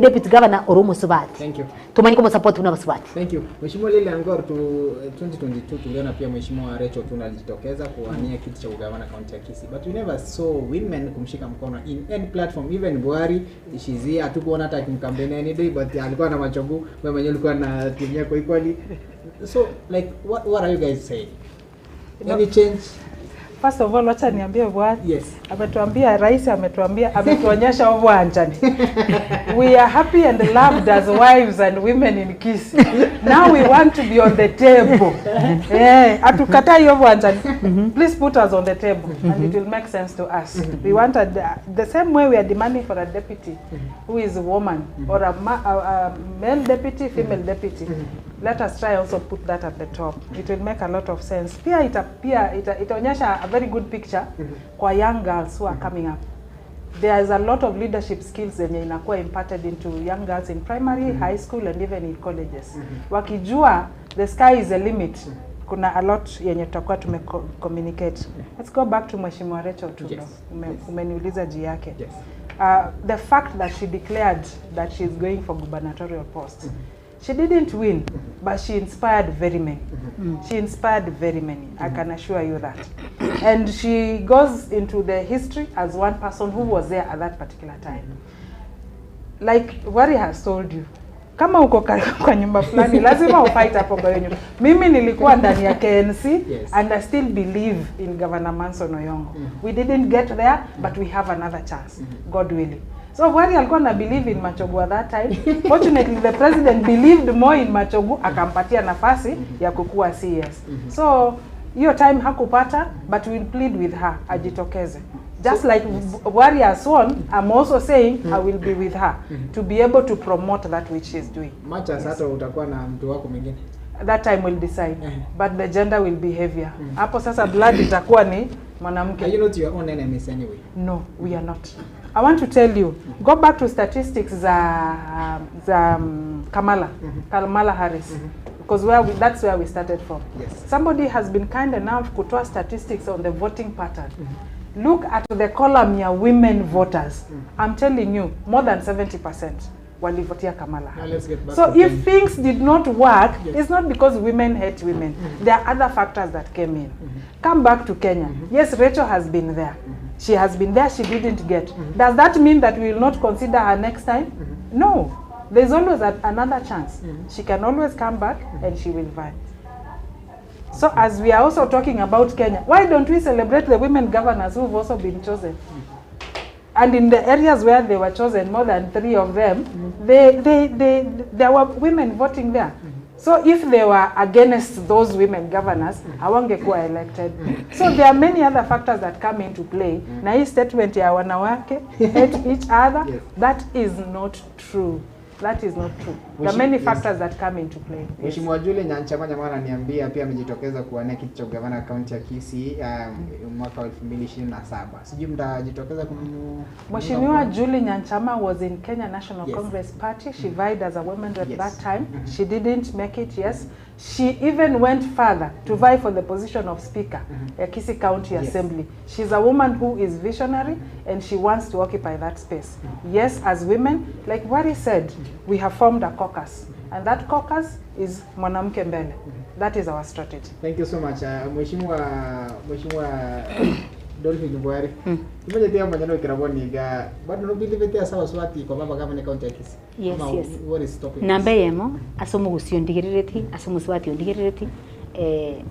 deputy governor Oromo Subati. Thank you. Tumani kama support una Subati. Thank you. Mheshimiwa Lili Angor tu 2022 tuliona pia Mheshimiwa Rachel tunajitokeza kuwania kiti cha ugavana kaunti ya Kisii. But we never saw women kumshika mkono in any platform, even Buhari Shizi hatukuona hata kimkampeni any day, but alikuwa na machogu, wewe mwenyewe ulikuwa na timu yako equally. So like what are you guys saying? Any change? First of all, wacha niambie Buhari. Yes. Ametuambia rais ametuonyesha uwanjani. We are happy and loved as wives and women in Kisii. Now we want to be on the table. Atukata hiyo uwanjani. Please put us on the table and it will make sense to us. We want the same way we are demanding for a deputy who is a woman or a male deputy, female deputy. Let us try also put that at the top. It will make a lot of sense. Pia itaonyesha a very good picture kwa young girls who are coming up. There is a lot of leadership skills zenye inakuwa imparted into young girls in primary, high school and even in colleges. Wakijua the sky is the limit. Kuna a lot yenye tutakuwa communicate. Let's go back to Mheshimiwa Rachel Tundo. Umeniuliza ji yake. The fact that she declared that she is going for gubernatorial post. She didn't win, but she inspired very many. She inspired very many, I can assure you that. And she goes into the history as one person who was there at that particular time. Like Wari has told you, kama uko kwa nyumba fulani, lazima ufight hapo kwa nyumba. Mimi nilikuwa ndani ya KNC and I still believe in Governor Manson Oyongo. We didn't get there, but we have another chance, God willing. So Wari alikuwa na believe in Machogu at that time. Fortunately, the president believed more in Machogu, akampatia nafasi ya kukua CS. So hiyo time hakupata, but we'll plead with her ajitokeze. Just like Wari has sworn, I'm also saying I will be with her to be able to promote that which she's doing. Much as hata utakuwa na mtu wako mwingine. That time will decide, but the gender will be heavier. Hapo sasa blood itakuwa ni mwanamke. Are you not your own enemies anyway? No, we are not. I want to tell you, go back to statistics za Kamala Harris, because that's where we started from. Yes. Somebody has been kind enough to toa statistics on the voting pattern. Look at the column ya women voters. I'm telling you, more than 70% walivotia Kamala Harris. So if things did not work, it's not because women hate women. There are other factors that came in. Come back to Kenya. Yes, Rachel has been there. She has been there, she didn't get. Does that mean that we will not consider her next time? No. There's always another chance. She can always come back and she will vie. So as we are also talking about Kenya, why don't we celebrate the women governors who have also been chosen? And in the areas where they were chosen, more than 3 of them, there were women voting there. So if they were against those women governors, hawangekuwa elected. So there are many other factors that come into play. Na hii statement ya wanawake hate each other, that is not true. That is not true. There are many factors that come into play. Mheshimiwa Julie Nyamira ananiambia pia amejitokeza kuwania kiti cha gavana kaunti ya Kisii mwaka 2027. Sijui mtajitokeza Mheshimiwa Julie Nyamira was in Kenya National Congress Party. She vied as a woman at that time. She didn't make it, yes. She even went further to vie for the position of Speaker at Kisii County Assembly. She's a woman who is visionary and she wants to occupy that space. Yes, as women, like Wari said, we have formed a caucus. And that caucus is Mwanamke Mbele. That is our strategy. Thank you so much. Mheshimiwa Dolphin Bwari. Imeje pia maneno kiraboni ga bado no believe tia sawa swati kwa baba kama ni county ya Kisii. Yes. What is stopping? Nambe yemo asomo gusio ndigirereti asomo swati ndigirereti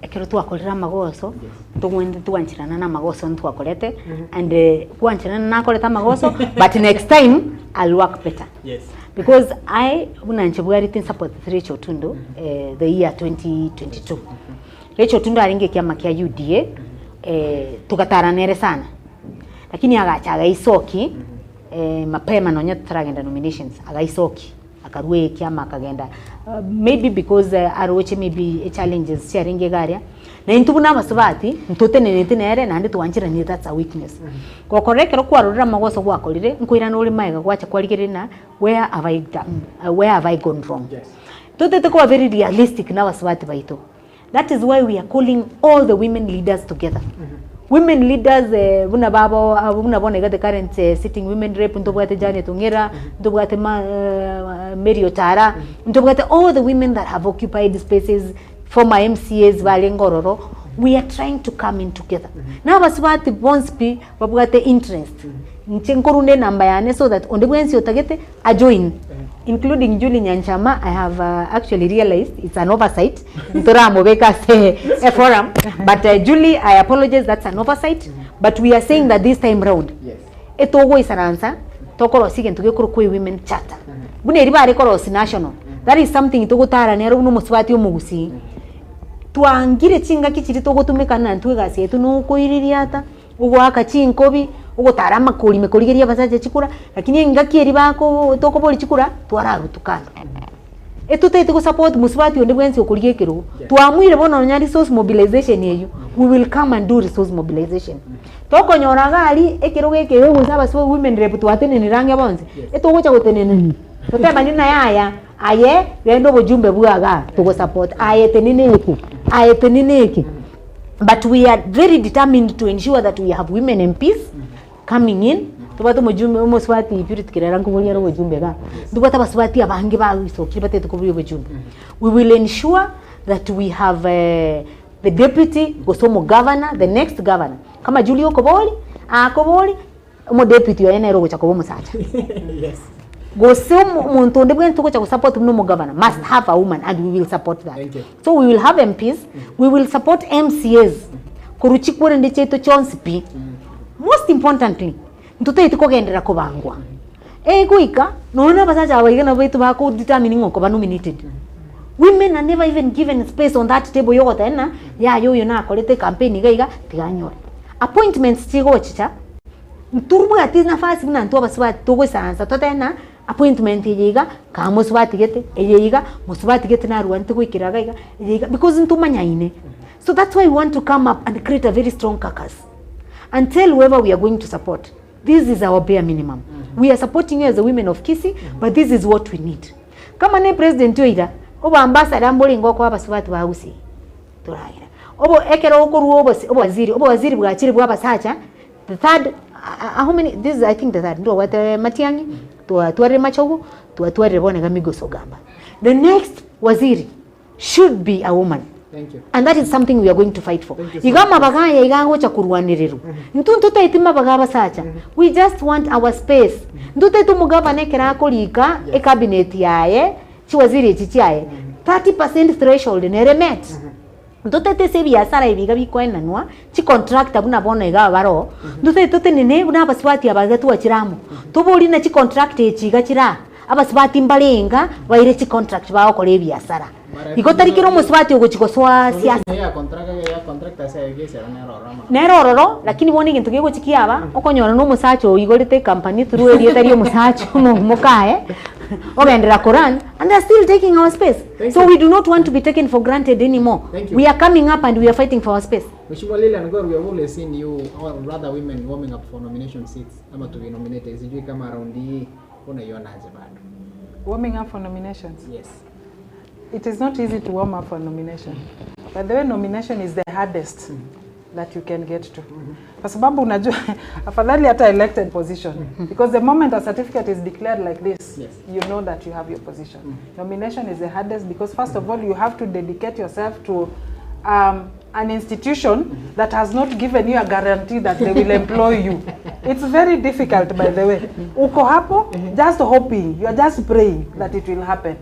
ekero twakorera magoso tugwende twanchirana na magoso ntwakorete and kwanchirana na koreta magoso but next time I'll work better. Yes. Because I unanche Bwari tin support Rachel Tundo the year 2022. Rachel Tundo aringe kiama kia UDA tukataranere sana. Lakini agacha isoki mapema nonya turagenda nominations agaisoki akarwe kiama akagenda maybe because aroche maybe challenges sharinge garia na intubu na basubati ntotenenete nere nandi twanchira ni that's a weakness ko korekero kwarurira magoso gwakorire nkwira no uri maiga gwacha kwarigirina where have I gone wrong. Totete ko very realistic na basubati baito. That is why we are calling all the women leaders together. Women leaders, buna bona the current sitting women rep, ntobwate Janet Ongera, ntobwate Mary Otara, ntobwate all the women that have occupied spaces, former MCAs, Valengororo. We are trying to come in together. Now baswati bonspi babwate interest. Nchenkorunde namba yane so that on the wensi otagete a join. Including Julie Nyamira, I have actually realized it's an oversight. A forum, but Julie, I apologize. That's an oversight. But we are saying that this time round, etogo is an answer. Tokoro sigen to go women charter. Buneriba rekoros national. That is something itogo tara nero no muswati umugusi. Tuangire chinga kichiri togo tumekana ntuega sie tuno koiririata. Ugo akachinkobi. Ugo tarama kuri mekorigeria basaje chikura lakini ngakieri bako toko boli chikura twararutukana etutete ko support muswati onde bwensi okurigekero twamwire bono nya resource mobilization yeyu we will come and do resource mobilization toko nyora gali ekero gekero gusaba so women rep twatene ni range bonze etoko cha gotenene totema nina yaya aye gendo bojumbe bwaga toko support aye tenine eki but we are very determined to ensure that we have women MPs coming in. Tubato mojumbe muswati purity kirera ngubulya ro mojumbe ga. Dubata baswati abange ba iso kibate tukubyo mojumbe. We will ensure that we have the deputy gosomo governor, the next governor. Kama Julio Koboli, mo deputy wa ene ro gocha kobo musacha. Yes. Gosomo muntu ndebwe ntuko cha support no governor must have a woman and we will support that. So we will have MPs, we will support MCAs. Kuruchikure ndicheto chonspi. Most importantly, ntuto itikogendera kubangwa. Kuika, nona basaja abaigana baitu bako determining ko ba nominated. Women are never even given space on that table yote na ya yo na kolete campaign gaiga tiganyore. Appointments chigo chicha. Nturbu ati nafasi buna ntu baswati togo sansa totena appointment yiga ka muswati gete yiga muswati gete na ruante kuikira gaiga yiga because ntu manyaine. So that's why we want to come up and create a very strong caucus. And tell whoever we are going to support, this is our bare minimum. We are supporting you as the women of Kisii, but this is what we need. Kama ne president yoida, obo ambassador mbolingo kwa baswati ba usi. Turagira. Obo ekero okuru obo waziri bwachiri bwa basacha. The third how many this is I think the third ndo wate Matiangi tuare machogu tuare bone gamigo sogamba. The next waziri should be a woman. Thank you. And that is something we are going to fight for. Igama bagaya igango cha kurwaniriru. Ntuntuta itima bagaba sacha. We just want our space. Ndute tumugaba nekera akolika e cabinet yae chi waziri chichiaye 30% threshold neremet. Ndute tese biasara ibiga bikwena nwa chi contractor buna bona iga baro. Ndute tote nene buna baswati abagatu achiramu. Toboli na chi contract echiga chira. abasibati mbalenga baire contract bawo kole biasara iko tarikiro musibati ugochikoswa siasa ya contract asa yegese nerororo lakini woni gintu gigo chikiaba okonyora no musacho igorite company through area tari musacho mukae ogendera Quran and they are still taking our space. So we do not want to be taken for granted anymore. We are coming up and we are fighting for our space. Mheshimiwa Lilian God, we have always seen you or rather women warming up for nomination seats ama to be nominated. Sijui kama around hii unaiona aje bado? Warming up for nominations? Yes. It is not easy to warm up for nomination. But the way nomination is the hardest that you can get to. Kwa sababu unajua afadhali hata elected position because the moment a certificate is declared like this, you know that you have your position. Nomination is the hardest because first of all you have to dedicate yourself to an institution that has not given you a guarantee that they will employ you. It's very difficult, by the way. Uko hapo just hoping, you are just praying that it will happen.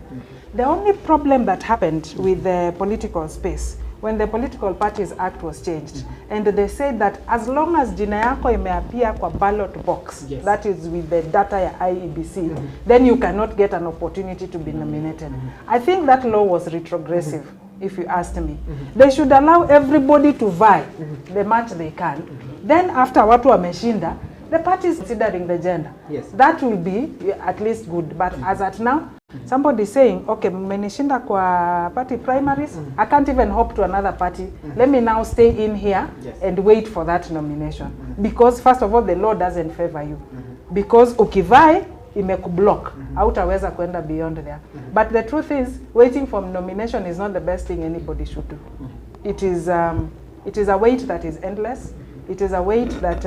The only problem that happened with the political space when the Political Parties Act was changed, and they said that as long as jina yako imeappear kwa ballot box, that is with the data ya IEBC, then you cannot get an opportunity to be nominated. I think that law was retrogressive, if you asked me. They should allow everybody to vie the much they can. Then after watu wameshinda, the party is considering the gender. That will be at least good, but as at now, somebody saying, okay, mmenishinda kwa party primaries, I can't even hope to another party. Let me now stay in here and wait for that nomination. Because first of all, the law doesn't favor you. Because ukivai, imekublock. Hautaweza kwenda beyond there. But the truth is, waiting for nomination is not the best thing anybody should do. It is a wait that is endless. It is a wait that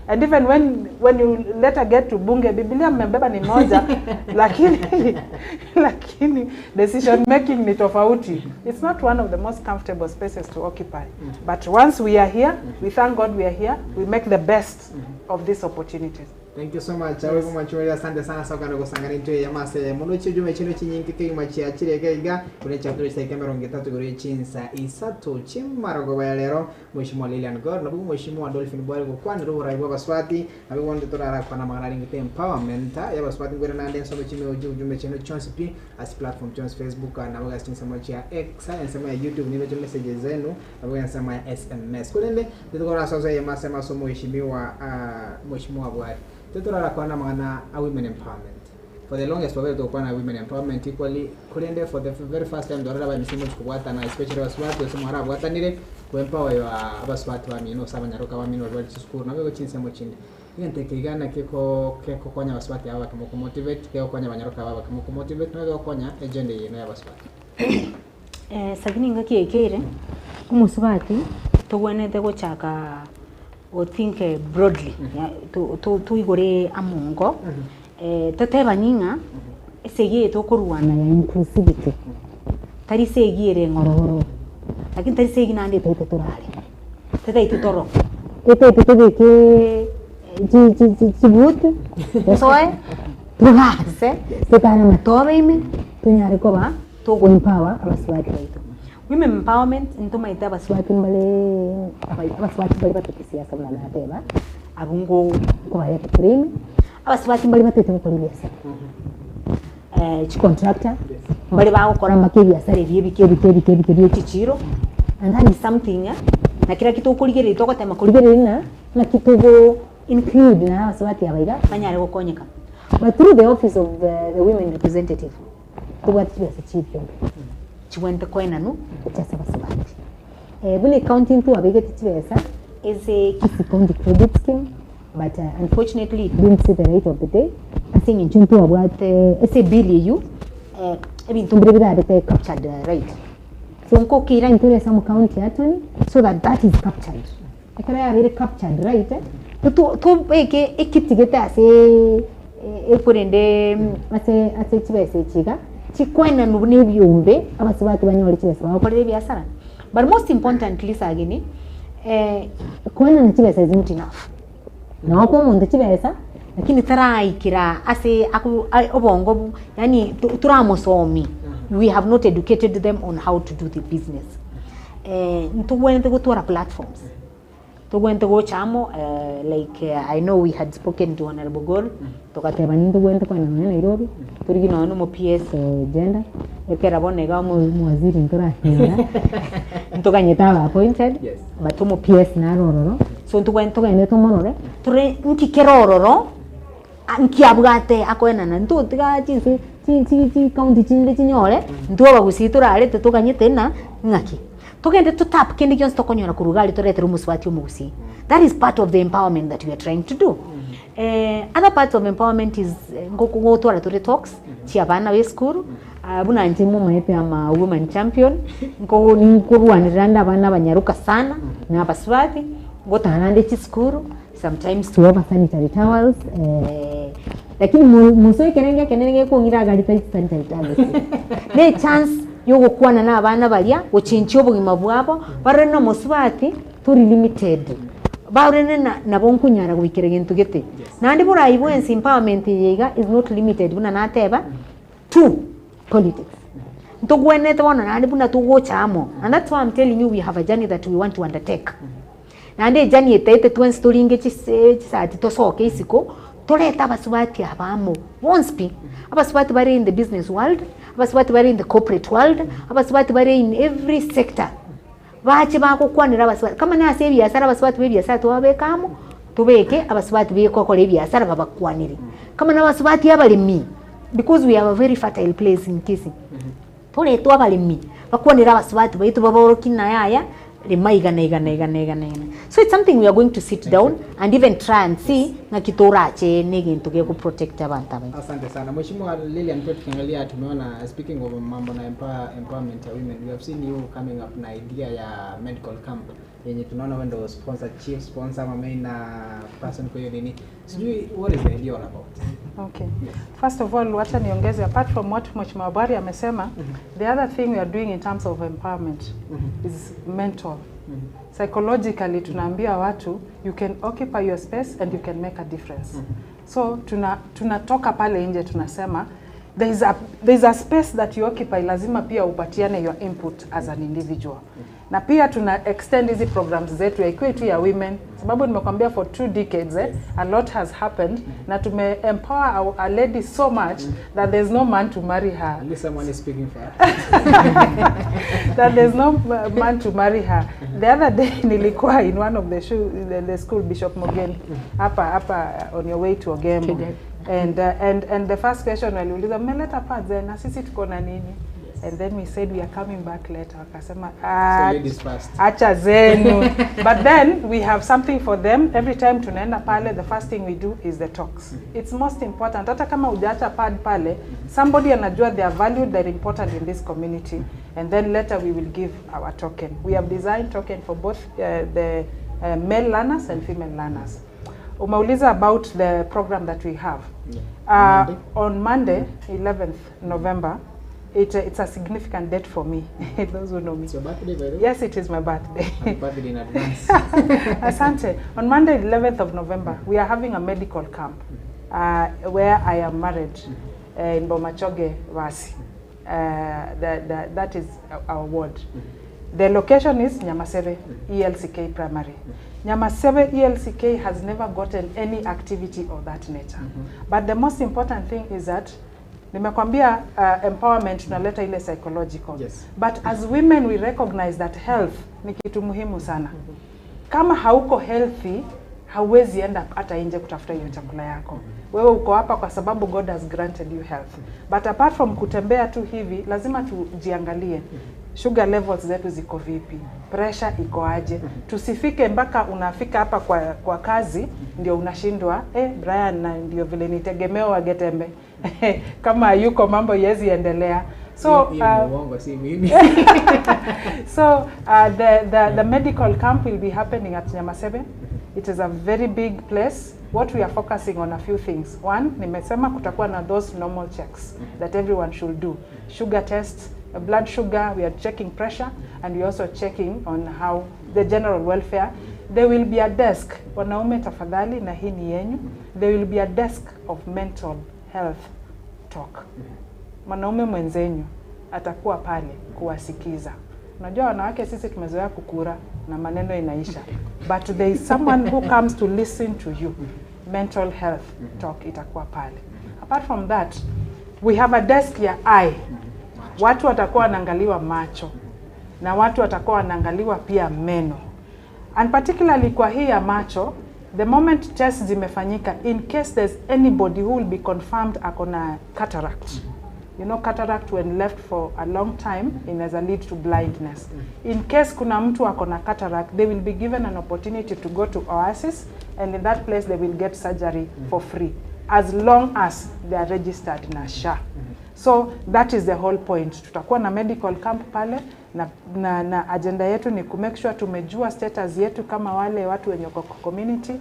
and even when you later get to bunge, Biblia mmebeba ni moja lakini decision making ni tofauti. It's not one of the most comfortable spaces to occupy. But once we are here, we thank God we are here. We make the best of these opportunities. Thank you so much. Awe kwa machumeli asante sana soka ndo kusangana into ya mase munuchi jume chino chinyingi kiki machi achire gaiga kule chapter sai kamera ngetatu gore chinsa isato chimara go bayalero Mheshimiwa Lilian God na Mheshimiwa Dolphin Bwari ko kwani ro raiwa baswati abe wonde torara kwa na magari ngite empowerment ya baswati ngore na ndenso chime jume chino chonsi pi as platform chonsi Facebook na baga chinsa machi ya X nsema ya YouTube niwe chile message zenu na baga nsema ya SMS kulende ndikora sasa ya mase maso Mheshimiwa Bwari tutorara kwa na magana a women empowerment. For the longest while to kwa na women empowerment equally kulende for the very first time dorara ba misimu chukubwata na especially waswatu wasema hara bwatanire ku empower yo abaswatu wa mino saba nyaruka wa mino wali school na bego chinsemo chinde ngente kigana keko konya baswatu aba kamo motivate keko konya banyaruka aba kamo motivate na bego konya agenda yino ya baswatu sagini ngaki ekere umusubati togwanete gochaka or think broadly to igore amungo toteba ninga esege to kurwana ya inclusivity tari segire ngororo lakini tari segi nande to torale tete itoro ke jibuti soe tugase tutana matobeme tunyare koba to go empower abaswati baito women empowerment ntoma ita baswati mbale abaswati bali batukisiasa na nateba abungo kwa ya prime abaswati mbali batete ko libiasa chi contractor mbali ba gukora makibiasa riri bike chichiro and that is something na kila kitu kuligere itoko tema kuligere na kitu go include na abaswati abaiga manyare gukonyeka but through the office of the women representative to what is achieved chiwente koina no chasa basabati bune counting to abege tichesa is a Kisii County credit scheme but unfortunately it didn't see the rate of the day I think in chuntu about a bill I mean tumbre bida de captured right so nko kira into some county attorney so that is captured akara very captured right to beke ekitigeta ase epurende ase chibese chiga chikwena nubuni byumbe abasibati banyoli chibese bakorere byasara but most importantly sagini kwena na chibese is not enough na ko mundu chibese lakini taraikira ase obongo yani turamusomi we have not educated them on how to do the business ntuwene gutora platforms tugwente go chamo like I know we had spoken to Honorable Gol tukateba ni tugwente kwa Nairobi turigi no mo PS gender ekera bonega mo waziri ntura hira ntukanyeta appointed but mo PS na rororo so tugwente kwa neto monore ture nkikerororo nkiabugate akwena na ntutiga chi county chinde chinyore ntuba gusitura ale tukanyete na ngaki tugende tutap kindi kyonse tokonyora kurugali toretera umuswati umugusi. That is part of the empowerment that we are trying to do. Other parts of empowerment is ngokugo twara tore talks chia bana we school buna ntimo maepe ama women champion ngo nkuruaniranda bana banyaruka sana na baswati ngotanande chi school sometimes to over sanitary towels lakini musoe kenenge kuongira gari sanitary towels the chance yogo kuana na abana balia ochinchyo bugima bwabo bareno muswati turi limited baurene na bonkunyara gwikire gintu gite nandi burayibo empowerment yiga is not limited buna nateba to politics ntogwene twana nandi buna tugochamo and that's why I'm telling you we have a journey that we want to undertake nandi journey etete twen story ngechi tosoke isiko toreta abaswati abamo won't speak abaswati bari in the business world abaswati bari in the corporate world abaswati bari in every sector bache bakukwanira abaswati kama nase ebyasara abaswati bebyasara twabekamo tubeke abaswati bekokole ebyasara babakwanire kama nabaswati abalimi because we have a very fertile place in Kisii tole to abalimi bakwanira abaswati baitu baborokina yaya so it's something we are going to sit down and even try and see ngakitorache negintu ge ku protect abantu aba. Asante sana Mheshimiwa Lilian, tukiangalia tumeona speaking of mambo na empowerment ya women, we have seen you coming up na idea ya medical camp yenye tunaona wewe ndio chief sponsor ama main person kwa hiyo nini, sijui what is the idea all about? Okay, first of all wacha niongeze apart from what Mheshimiwa Habari amesema, the other thing we are doing in terms of empowerment is mental. Psychologically tunaambia watu you can occupy your space and you can make a difference. So tunatoka pale nje tunasema there is a space that you occupy, lazima pia upatiane your input as an individual. Na pia tuna extend hizi programs zetu ikiwa tu ya women, sababu nimekwambia for 2 decades a lot has happened na tume empower a lady so much that there's no man to marry her. At least someone is speaking for her. That there's no man to marry her. The other day nilikuwa in one of the school Bishop Mogeni hapa on your way to Getembe. And the first question waliuliza mmeleta pads na sisi tuko na nini? And then we said we are coming back later. Akasema so ladies first. Acha zenu. But then we have something for them. Every time tunaenda pale, the first thing we do is the talks. It's most important. Hata kama hujaacha pad pale, somebody anajua they are valued, they're important in this community. And then later we will give our token. We have designed token for both the male learners and female learners. Umauliza about the program that we have. On Monday, 11th November, it's a significant date for me. Those who know me. It's your birthday, by the way? Yes, it is my birthday. Happy birthday in advance. Asante. On Monday, 11th of November, we are having a medical camp where I am married in Bomachoge, Vasi. That is our ward. The location is Nyamasebe ELCK Primary. Nyamasebe ELCK has never gotten any activity of that nature. But the most important thing is that nimekwambia empowerment tunaleta ile psychological. Yes. But as women we recognize that health ni kitu muhimu sana. Kama hauko healthy, hauwezi enda hata nje kutafuta hiyo chakula yako. Wewe uko hapa kwa sababu God has granted you health. But apart from kutembea tu hivi, lazima tujiangalie. Sugar levels zetu ziko vipi? Pressure iko aje? Tusifike mpaka unafika hapa kwa kazi ndio unashindwa Brian na ndio vile nitegemeo wa Getembe. Kama yuko mambo yezi endelea. So the medical camp will be happening at Nyamasebe. It is a very big place. What we are focusing on a few things. One, nimesema kutakuwa na those normal checks that everyone should do. Sugar tests, blood sugar, we are checking pressure, and we are also checking on how the general welfare. There will be a desk, wanaume tafadhali na hii ni yenyu. There will be a desk of mental health talk. Mwanaume mwenzenyu atakuwa pale kuwasikiza. Unajua wanawake sisi tumezoea kukura na maneno inaisha. But there is someone who comes to listen to you. Mental health talk itakuwa pale. Apart from that, we have a desk ya eye. Watu watakuwa wanaangaliwa macho na watu watakuwa wanaangaliwa pia meno. And particularly kwa hii ya macho, the moment tests zimefanyika, in case there's anybody who will be confirmed akona cataract. You know, cataract when left for a long time inaweza lead to blindness. In case kuna mtu akona cataract, they will be given an opportunity to go to Oasis, and in that place they will get surgery for free, as long as they are registered na SHA. So that is the whole point. Tutakuwa na medical camp pale na agenda yetu ni kumake sure tumejua status yetu kama wale watu wenye kwa community.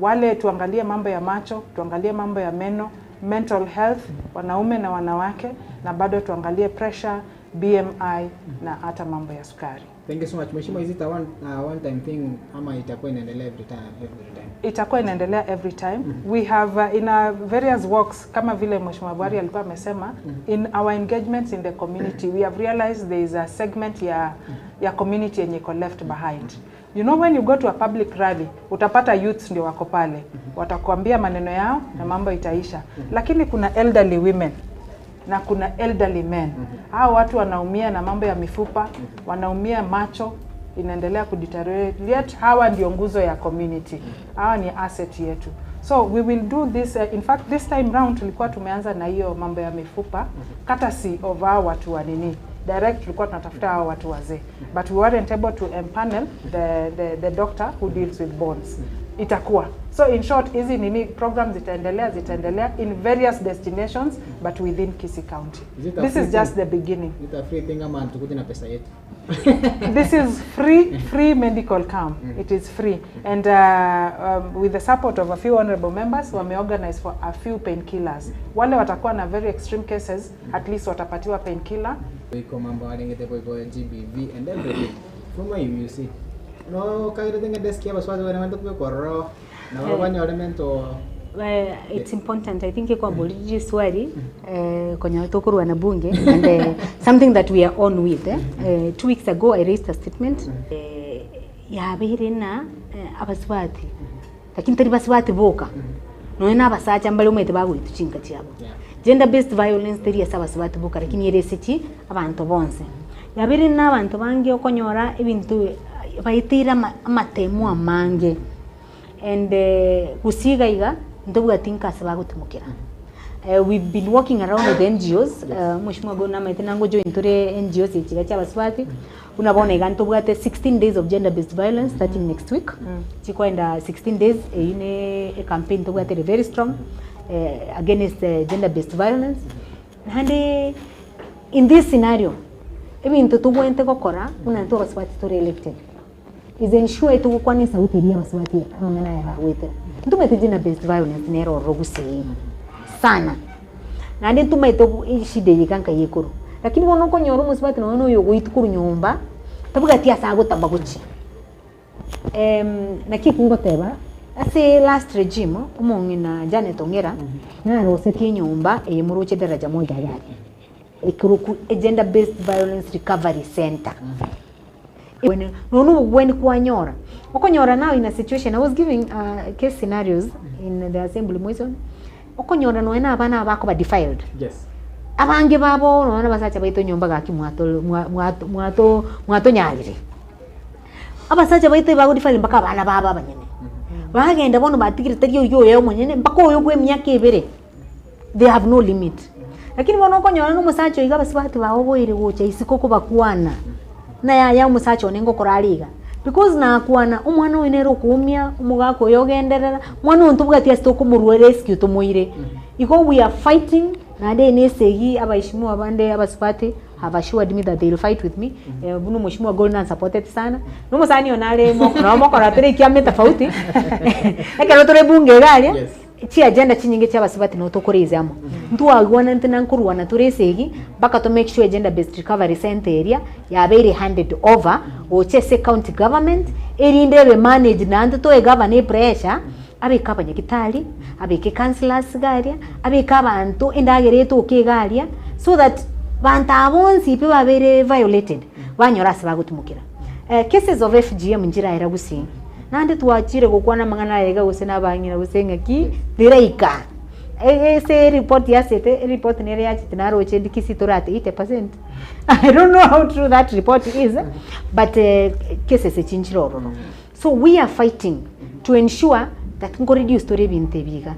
Wale tuangalie mambo ya macho, tuangalie mambo ya meno, mental health, wanaume na wanawake, na bado tuangalie pressure, BMI na hata mambo ya sukari. Thank you so much. Mheshimiwa, is it a one time thing ama itakuwa inaendelea every time? Itakuwa inaendelea every time. We have in our various works, kama vile Mheshimiwa Bwari alikuwa amesema, in our engagements in the community, we have realized there is a segment ya community yenye iko left behind. You know, when you go to a public rally, utapata youths ndio wako pale. Watakwambia maneno yao na mambo itaisha. Lakini kuna elderly women na kuna elderly men. Hao watu wanaumia na mambo ya mifupa, wanaumia macho, inaendelea kudeteriorate. Yet hawa ndio nguzo ya community. Hawa ni asset yetu. So we will do this, in fact this time round tulikuwa tumeanza na hiyo mambo ya mifupa, courtesy of hao watu wa nini. Direct tulikuwa tunatafuta hao watu wazee. But we weren't able to empanel the doctor who deals with bones. Itakuwa. So in short, hizi nini programs zitaendelea in various destinations but within Kisii County. This is just the beginning. It's a free thing ama tukuje na pesa yetu. This is free medical camp. It is free, and with the support of a few honorable members, we may organize for a few painkillers. Wale watakuwa na very extreme cases, at least watapatiwa painkiller. Iko mambo alingete kwa GBV and everything. From what you see, no kaira tenga desk ya baswazi wana mento kwa ro na wafanya elemento. It's important. I think iko boliji swali kwenye watoku wana bunge and something that we are on with. 2 weeks ago I raised a statement ya birina abaswati. Lakini tari baswati boka. Noena abasacha mbali umete bagu ituchinga cyabo. Gender based violence tari asabaswati boka lakini yeresiki abantu bonse. Ya birina abantu bangi okonyora ibintu bayitira amatemu amange. And kusiga iga ndobuga tinka sabago tumukira. We've been working around with NGOs. Mheshimiwa Gona maitena ngo join tore NGOs ikiga cyabaswati. Unabona iga ntobuga 16 days of gender based violence starting next week. Chikwenda 16 days ine a campaign tobuga very strong against gender based violence. And in this scenario ebintu tubwente kokora unanto baswati tore elected is ensure to kwani sauti ya baswati amana ya wete ntumete gender based violence nero roguse sana na ndi ntumete ishide yikanka yekuru lakini wono ko nyoro muswati no yogo itukuru nyumba tabuga tia sago tabaguchi na kikungo teba ase last regime umongi na Janet Ongera na rose kinyumba muruche daraja moja yake ikuruku gender based violence recovery center. When when kuanyora okonyora now in a situation I was giving case scenarios in the assembly motion okonyora no ena abana bako ba defiled. Yes. Abange babo no na basacha baito nyumba gaki mwato nyagire abasacha baito bago defiled mpaka abana baba banyene bagenda bono batigire tari yo monyene mpaka oyo gwe myaka ebere they have no limit. Lakini bono okonyora no musacho iga basibati bawo boire gocha isikoko bakwana na ya musacho nengo koraliga because na kuana umwana wenero kumya umugako yogenderera mwana untubuga tia stoko murwe rescue to moire iko we are fighting na de nesegi abaishimu abande abasipati have assured me that they will fight with me. Bunu mheshimiwa Golden supported sana no musani onale mo koratere kiame tofauti ekero tore bunge galia chi agenda chinyinge cyabasibati no tokoreze amo ntu wagwana ntina nkurwana turesegi baka to make sure gender based recovery center area ya very handed over ochese county government erinde be manage na ntu to governor pressure abeka abanyagitari abeke councillors garia abeka abantu endagereto okegaria so that banta abonsi pe babere violated banyora sibagutumukira cases of FGM njira era gusi nande twachire gukwana mangana yega guse nabangira gusenga ki diraika se report yasete report nere yachi tinaro chendi Kisii torate 80%. I don't know how true that report is, but cases echinjiro no. So we are fighting to ensure that ngo reduce story binte biga.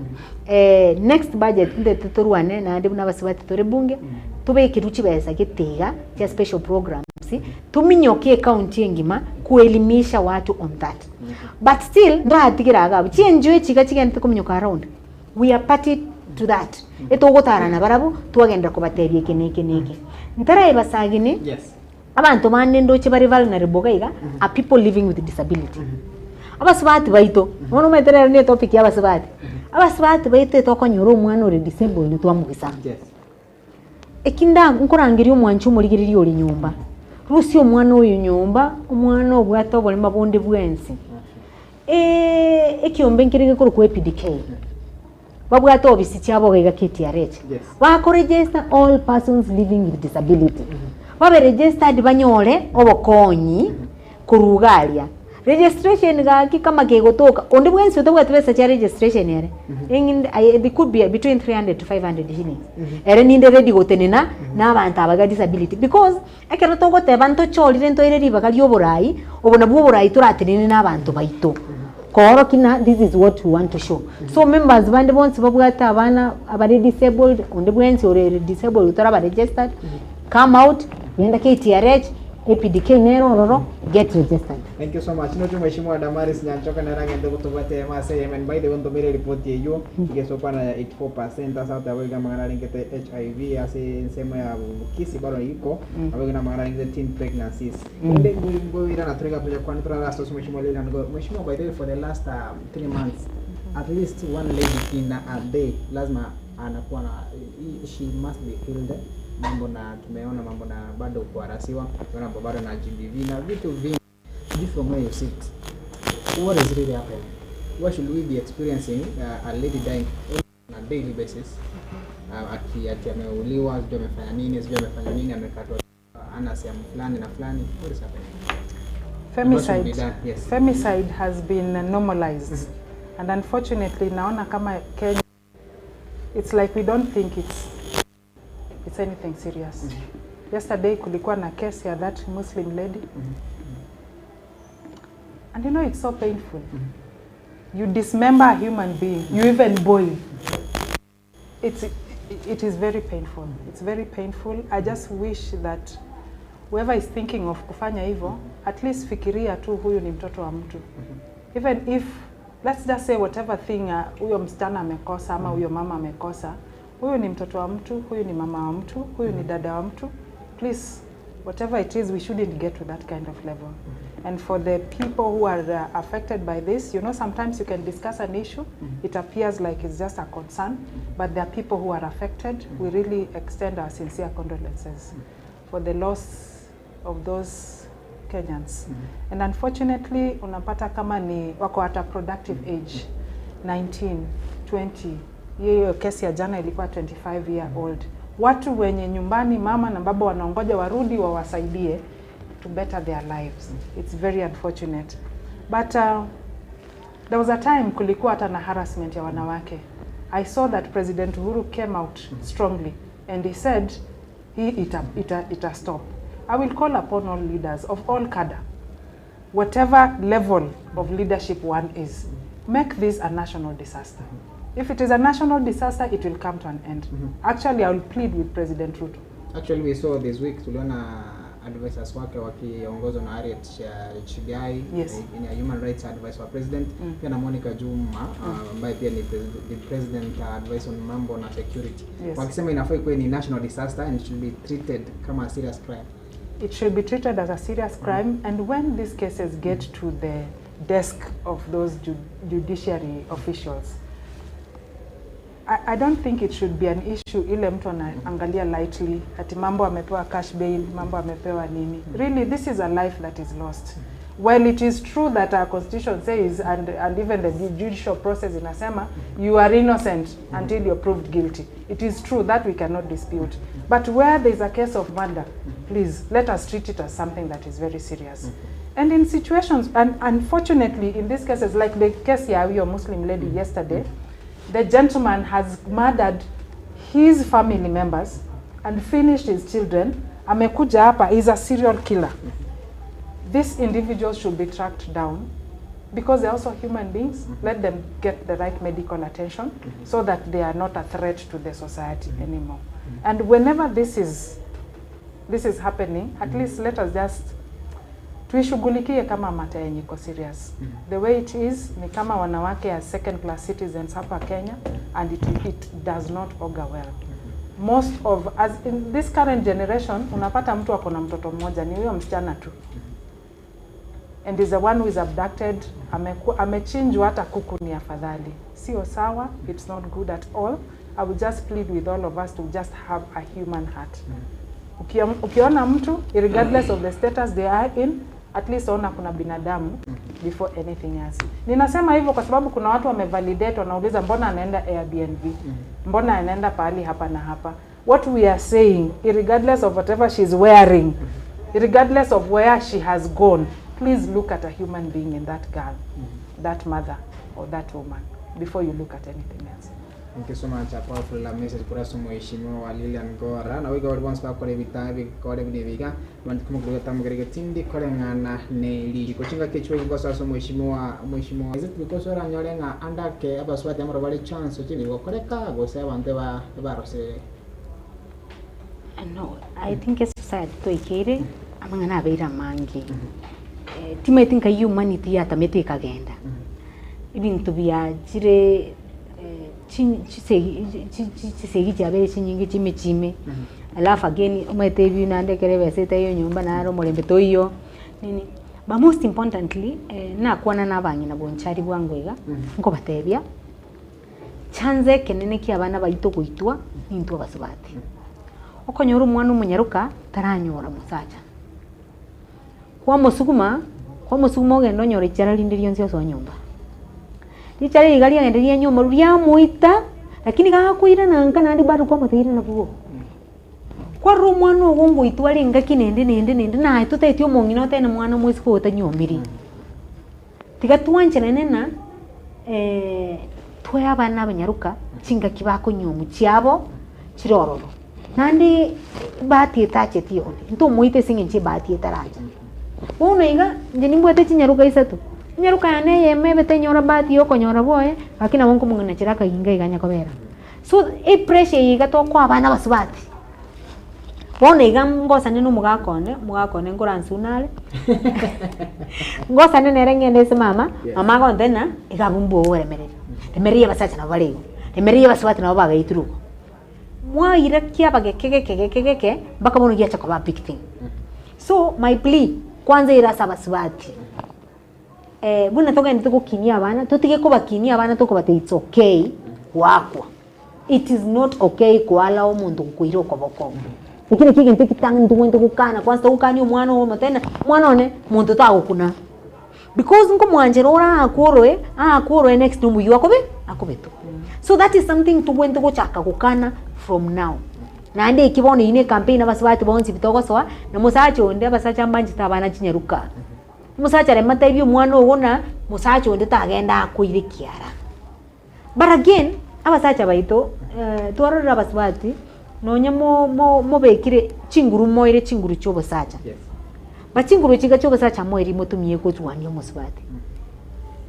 Next budget nde tutorwane na ndi bunabasibati tore bunge tube kiruchi besa gitega ya special programs tuminyokie county ngima kuelimisha watu on that. But still ndo hatigiraga chenjwe chiga chigente kuminyoka around. We are party to that. Eto gotarana barabu tuagenda kubaterie keneke. Ntara ibasagini. Yes. Abantu manendo chibari vulnerable gaiga are people living with disability. Abasibati baito. Wono metere ne topic ya abasibati. Abasibati baito tokonyoro umwana uri disabled twamugisa. Yes. Ekinda nkurangiri umwanchu murigiriri uri nyumba. Rusi umwana uyu nyumba umwana obwato boli mabonde bwensi. Ekiombe nkirige kuru ku PDK. Babwato obisi cyabo gaiga KTRH. Yes. Wako register all persons living with disability. Wabe registered banyore obokonyi kurugalia. Registration gaki kama kegotoka onde bwensi utobwa twesa cha registration yare. They could be between 300 to 500 shillings. Ere ninde ready gotenena na abantu abaga disability because ekero togote bantu choli nto ire riba kali oborai obona boborai turatenene na abantu baito. Koro kina this is what we want to show. So members bande bonse babwata abana abari disabled onde bwensi ore disabled utaraba registered come out yenda KTRH APDK nero get registered. Thank you so much. No Mheshimiwa Damaris Nyanchoka na rangi ndogo tubate masa yemen by the way ndomere report yeyo igesopa na 84% asa utawega mangana lingete HIV ase nsema ya Kisii bado iko awega na mangana lingete teen pregnancies. Inde ngo ira na trega kuja kwa nitra last Mheshimiwa Lila ngo Mheshimiwa by the way for the last 3 months at least one lady in a day lazima anakuwa na she must be killed. Mambo na tumeona mambo na bado kuarasiwa tunaona bado na GBV na vitu vingi. From where you sit, what is really happening? What should we be experiencing a lady dying on a daily basis? Ati ameuliwa, sijui amefanya nini, amekatwa ana sehemu fulani na fulani. What is happening? Femicide has been normalized. And unfortunately naona kama Kenya, it's like we don't think it's anything serious. Yesterday kulikuwa na case ya that Muslim lady. And you know it's so painful. You dismember a human being, you even boil. It is very painful. It's very painful. I just wish that whoever is thinking of kufanya hivyo, at least fikiria tu huyu ni mtoto wa mtu. Even if, let's just say whatever thing huyo msichana amekosa ama huyo mama amekosa, huyu ni mtoto wa mtu, huyu ni mama wa mtu, huyu ni dada wa mtu. Please, whatever it is, we shouldn't get to that kind of level. And for the people who are affected by this, you know, sometimes you can discuss an issue, it appears like it's just a concern, but there are people who are affected. We really extend our sincere condolences for the loss of those Kenyans. And unfortunately, unapata kama ni wako at a productive age, 19, 20, hiyo kesi ya jana ilikuwa 25-year-old. Watu wenye nyumbani mama na baba wanaongoja warudi wawasaidie to better their lives. It's very unfortunate. But there was a time kulikuwa hata na harassment ya wanawake. I saw that President Uhuru came out strongly and he said ita stop. I will call upon all leaders of all cadre, whatever level of leadership one is, make this a national disaster. If it is a national disaster, it will come to an end. Actually, I will plead with President Ruto. Actually, we saw this week tuliona advisors wake wakiongozwa na Harriet Chigai, yes, in a human rights advisor wa president, pia na Monica Juma ambaye pia ni the president advisor on mambo na security. Yes. Wakisema inafaa kuwa ni national disaster and it should be treated kama a serious crime. It should be treated as a serious crime, and when these cases get to the desk of those judiciary officials, I don't think it should be an issue ile mtu anaangalia lightly ati mambo amepewa cash bail, mambo amepewa nini. Really, this is a life that is lost. Well, it is true that our constitution says and even the judicial process inasema you are innocent until you're proved guilty. It is true that we cannot dispute. But where there is a case of murder, please let us treat it as something that is very serious. And in situations, and unfortunately in these cases, like the case ya your Muslim lady yesterday, the gentleman has murdered his family members and finished his children. Amekuja hapa is a serial killer. These individuals should be tracked down because they're also human beings. Let them get the right medical attention so that they are not a threat to the society anymore. And whenever this is happening, at least let us just tuishughulikie kama mata yenye iko serious. The way it is ni kama wanawake as second class citizens hapa Kenya, and it does not augur well. Most of as in this current generation, unapata mtu ako na mtoto mmoja ni huyo msichana tu, and is the one who is abducted. Amechinjwa hata kuku ni afadhali. Sio sawa, it's not good at all. I would just plead with all of us to just have a human heart. Ukiona mtu, regardless of the status they are in, at least ona kuna binadamu before anything else. Ninasema hivyo kwa sababu kuna watu wamevalidate, wanauliza mbona anaenda Airbnb, mbona anaenda pahali hapa na hapa. What we are saying, regardless of whatever she's wearing, regardless of where she has gone, please look at a human being in that girl, that mother or that woman, before you look at anything else. Thank you so much. A powerful message kura sumo ishimo wa Lilian Gora. Na wiga once pa kore vitabi kore biniviga. Wanti kumukuru tamugerege tindi kore ngana neili. Kuchinga kichwe ngosa sumo ishimo wa mwishimo. Is it because ora nyore nga anda ke abaswati amaro bali chance chini kore ka gose abante ba barose. No, I think as society to ikere amangana beira mangi. Tima think humanity atamete kagenda. Ibintu bya jire chisegi jabe chinyingi chime alafu again umete view nande kerebe seta hiyo nyumba na aro molembe to hiyo nini, but most importantly na kuona na bangi na bonchari bwangwega ngo batebya chanze kenene ki abana baito kuitwa nintu basubati okonyora umwana umunyaruka taranyora musacha kwa musuguma ogendo nyore cyara lindirio nzyo so nyumba Nichari igari enderia nyoma ruria muita lakini gakuira nanka nandi bado kwa muteira na bugo kwa ro mwana ogongo itwari ngaki nende na tutetio mongino tena mwana mwisi ko tanyomiri tiga tuanche nena twe abana abanyaruka chinga kibako nyomu cyabo kirororo nandi bati tache tio nto muite singe bati taraje bona iga njeni mbwete chinyaruka isatu nyaruka yane yeme betenyora bati yoko nyora boye akina wonko mungana chiraka inga iganya kobera so e pressure yiga to kwa abana basubati bona iga ngosa nenu mugakone ngoransunale ngosa nene rengende se mama go ndena igabumbu oremereri emerie basacha na baligo emerie basubati na baga ituruko mwa irakia bagekeke bakabono giacha kwa big thing. So my plea kwanza irasa basubati buna toka ndiko kinia abana tutige ko bakinia abana toko bate it's okay wakwa, it is not okay kwala omuntu kuiro koboko ikire kigente kitandu wende kukana kwanza ukani umwana wo tena mwana one muntu tagukuna because ngo mwanjero ora akoroe next numbu yakobe akobeto. So that is something to wende kuchaka kukana from now. Na ande kibone ine campaign abaswati bonzi bitoko so na musacho nde abasacha mbanji tabana kinyaruka musacha remata ibyo mwana wona musacho nde tagenda akuirikiara. But again abasacha baito twarora abaswati nonya mo bekire chinguru moire chinguru cyo basacha. Yes. Bachinguru chiga cyo basacha moire motumie ko twani omuswati.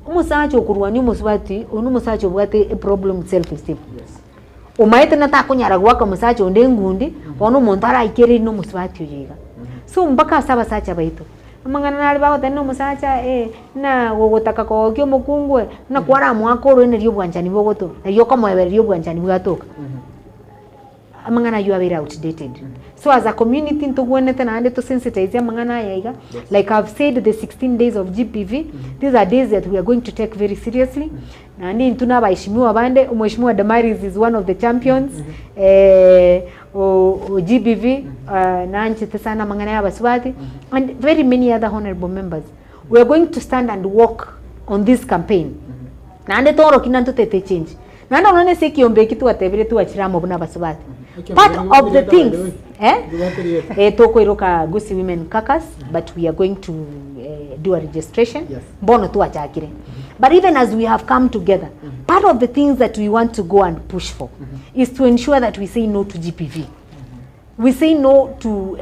Umusacho kurwani omuswati onu musacho bwate a problem self esteem. Yes. Umaite na takunyara gwaka musacho nde ngundi ono montara ikere no muswati yiga. So mpaka saba sacha baito amangana nali bago teno musacha na gogotaka ko kyo mukungwe na kwara mwako ro ne ryo bwanjani bogoto ryo komo ebe ryo bwanjani bwatoka amangana you are very outdated. So as a community to go and to sensitize amangana yaiga, like I've said, the 16 days of GPV, these are days that we are going to take very seriously. Nandi intuna baishimiwa bande umheshimiwa Damaris is one of the champions GPV nanchi tesana mangana ya baswati and very many other honorable members. We are going to stand and walk on this campaign. Nande toro kinanto tete change. Nanda unane seki ombe kitu atebire tu achiramo buna baswati. Part of the things toko iroka Gusii Women Caucus, but we are going to do a registration. Bono tu achakire. But even as we have come together, part of the things that we want to go and push for is to ensure that we say no to GPV. We say no to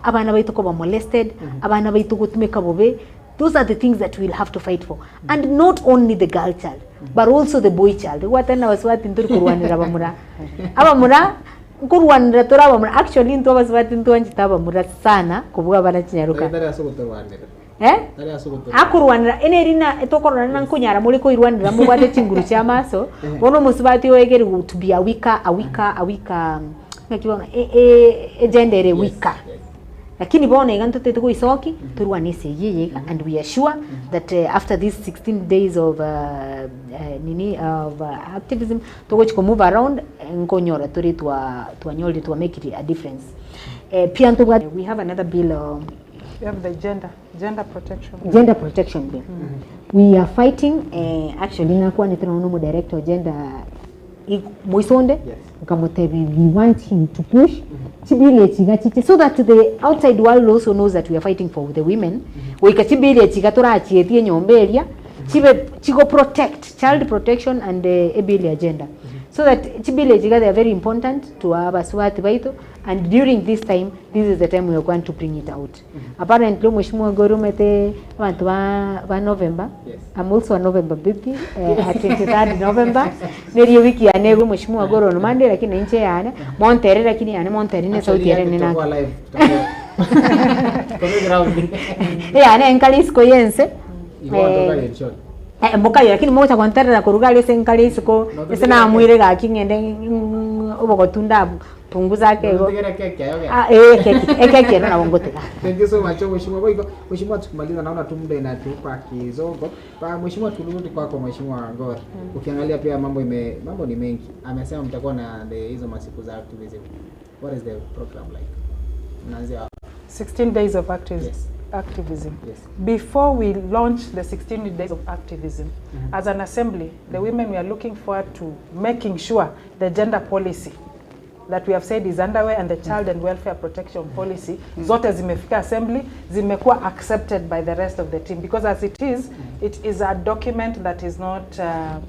abana baitu ko ba molested, abana baitu gutumeka bobe. Those are the things that we'll have to fight for. And not only the girl child, but also the boy child. Watana waswati nturi kurwanira bamura. Abamura kurwanira tora bamura. Actually nto waswati nto anjita bamura sana kubuga bana kinyaruka. Akurwanira enerina etokorana nankunyara muri ko irwanira mubade chinguru cyamaso. Bono musubati wegeri to be a wika gender wika. Lakini bona iganto tetuko isoki turwanise yeye, and we are sure that after these 16 days of activism to move around nkonyora turi twanyoli to make it a difference. We have another bill. We have the gender protection bill. We are fighting actually nakuwa nitano director gender Moisonde, we want him to push so that the outside world also knows that we are fighting for the women. We chigo protect child protection and the agenda. So that they are very important to our Baswati Baito, and during this time, this is the time we are going to bring it out. Apparently, Mheshimiwa Gorumete one November. I'm also a November baby at 23rd November. Neri wiki ya negu Mheshimiwa Goro on Monday, lakini nche yana Monterrey, lakini yana Monterrey ne sauti ya nena. Yana enkalisiko yense. Mboka lakini moja kwa ntara na kurugali senkali siko esena amwire ga kingende obogotunda punguza kego keke na wongoteka. Thank you so much Mheshimiwa Boyko. Mheshimiwa, tukimaliza naona tu muda inatupa kizogo. Mheshimiwa, turudi kwako Mheshimiwa Ngor. Ukiangalia pia mambo ni mengi. Amesema mtakuwa na hizo masiku za activism. What is the program like? Unaanzia 16 days of activism. Yes. Before we launch the 16 days of activism, as an assembly, the women, we are looking forward to making sure the gender policy that we have said is underway and the child and welfare protection policy, zote zimefika assembly, zimekuwa accepted by the rest of the team, because as it is a document that is not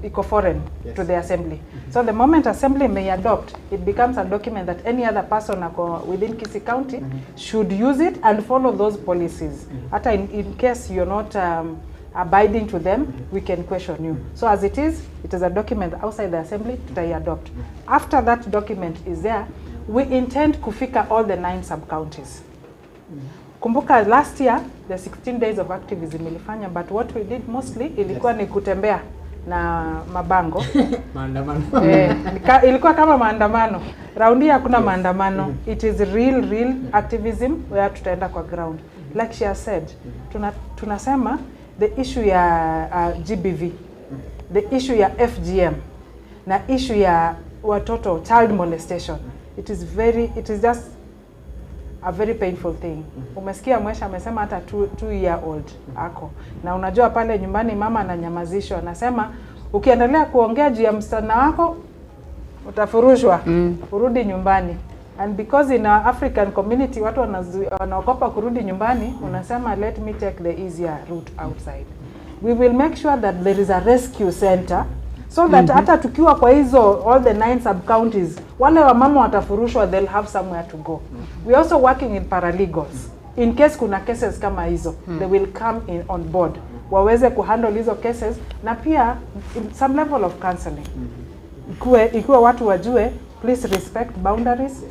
eco-foreign to the assembly. So the moment assembly may adopt, it becomes a document that any other person within Kisii County should use it and follow those policies. In case you're not abiding to them, we can question you. So as it is a document outside the assembly to adopt. After that document is there, we intend kufika all the 9 sub-counties. Kumbuka last year, the 16 days of activism ilifanya, but what we did mostly ilikuwa ni kutembea na mabango. Maandamano. Ilikuwa kama maandamano. Raundi hakuna maandamano. It is real activism where tutaenda kwa ground. Like she has said, tunasema the issue ya GBV, the issue ya FGM, na issue ya watoto, child molestation, it is just a very painful thing. Umesikia Mwesha amesema hata 2-year-old ako. Na unajua pale nyumbani mama ananyamazishwa, anasema ukiendelea kuongea juu ya msichana wako utafurushwa, urudi nyumbani. And because in our African community watu wanaogopa kurudi nyumbani, unasema let me take the easier route outside. We will make sure that there is a rescue center so that hata tukiwa kwa hizo all the 9 sub-counties, wale wa mama watafurushwa, they'll have somewhere to go. We also working in paralegals. In case kuna cases kama hizo, they will come in on board. Waweze kuhandle hizo cases, na pia some level of counseling. Ikuwe watu wajue, please respect boundaries.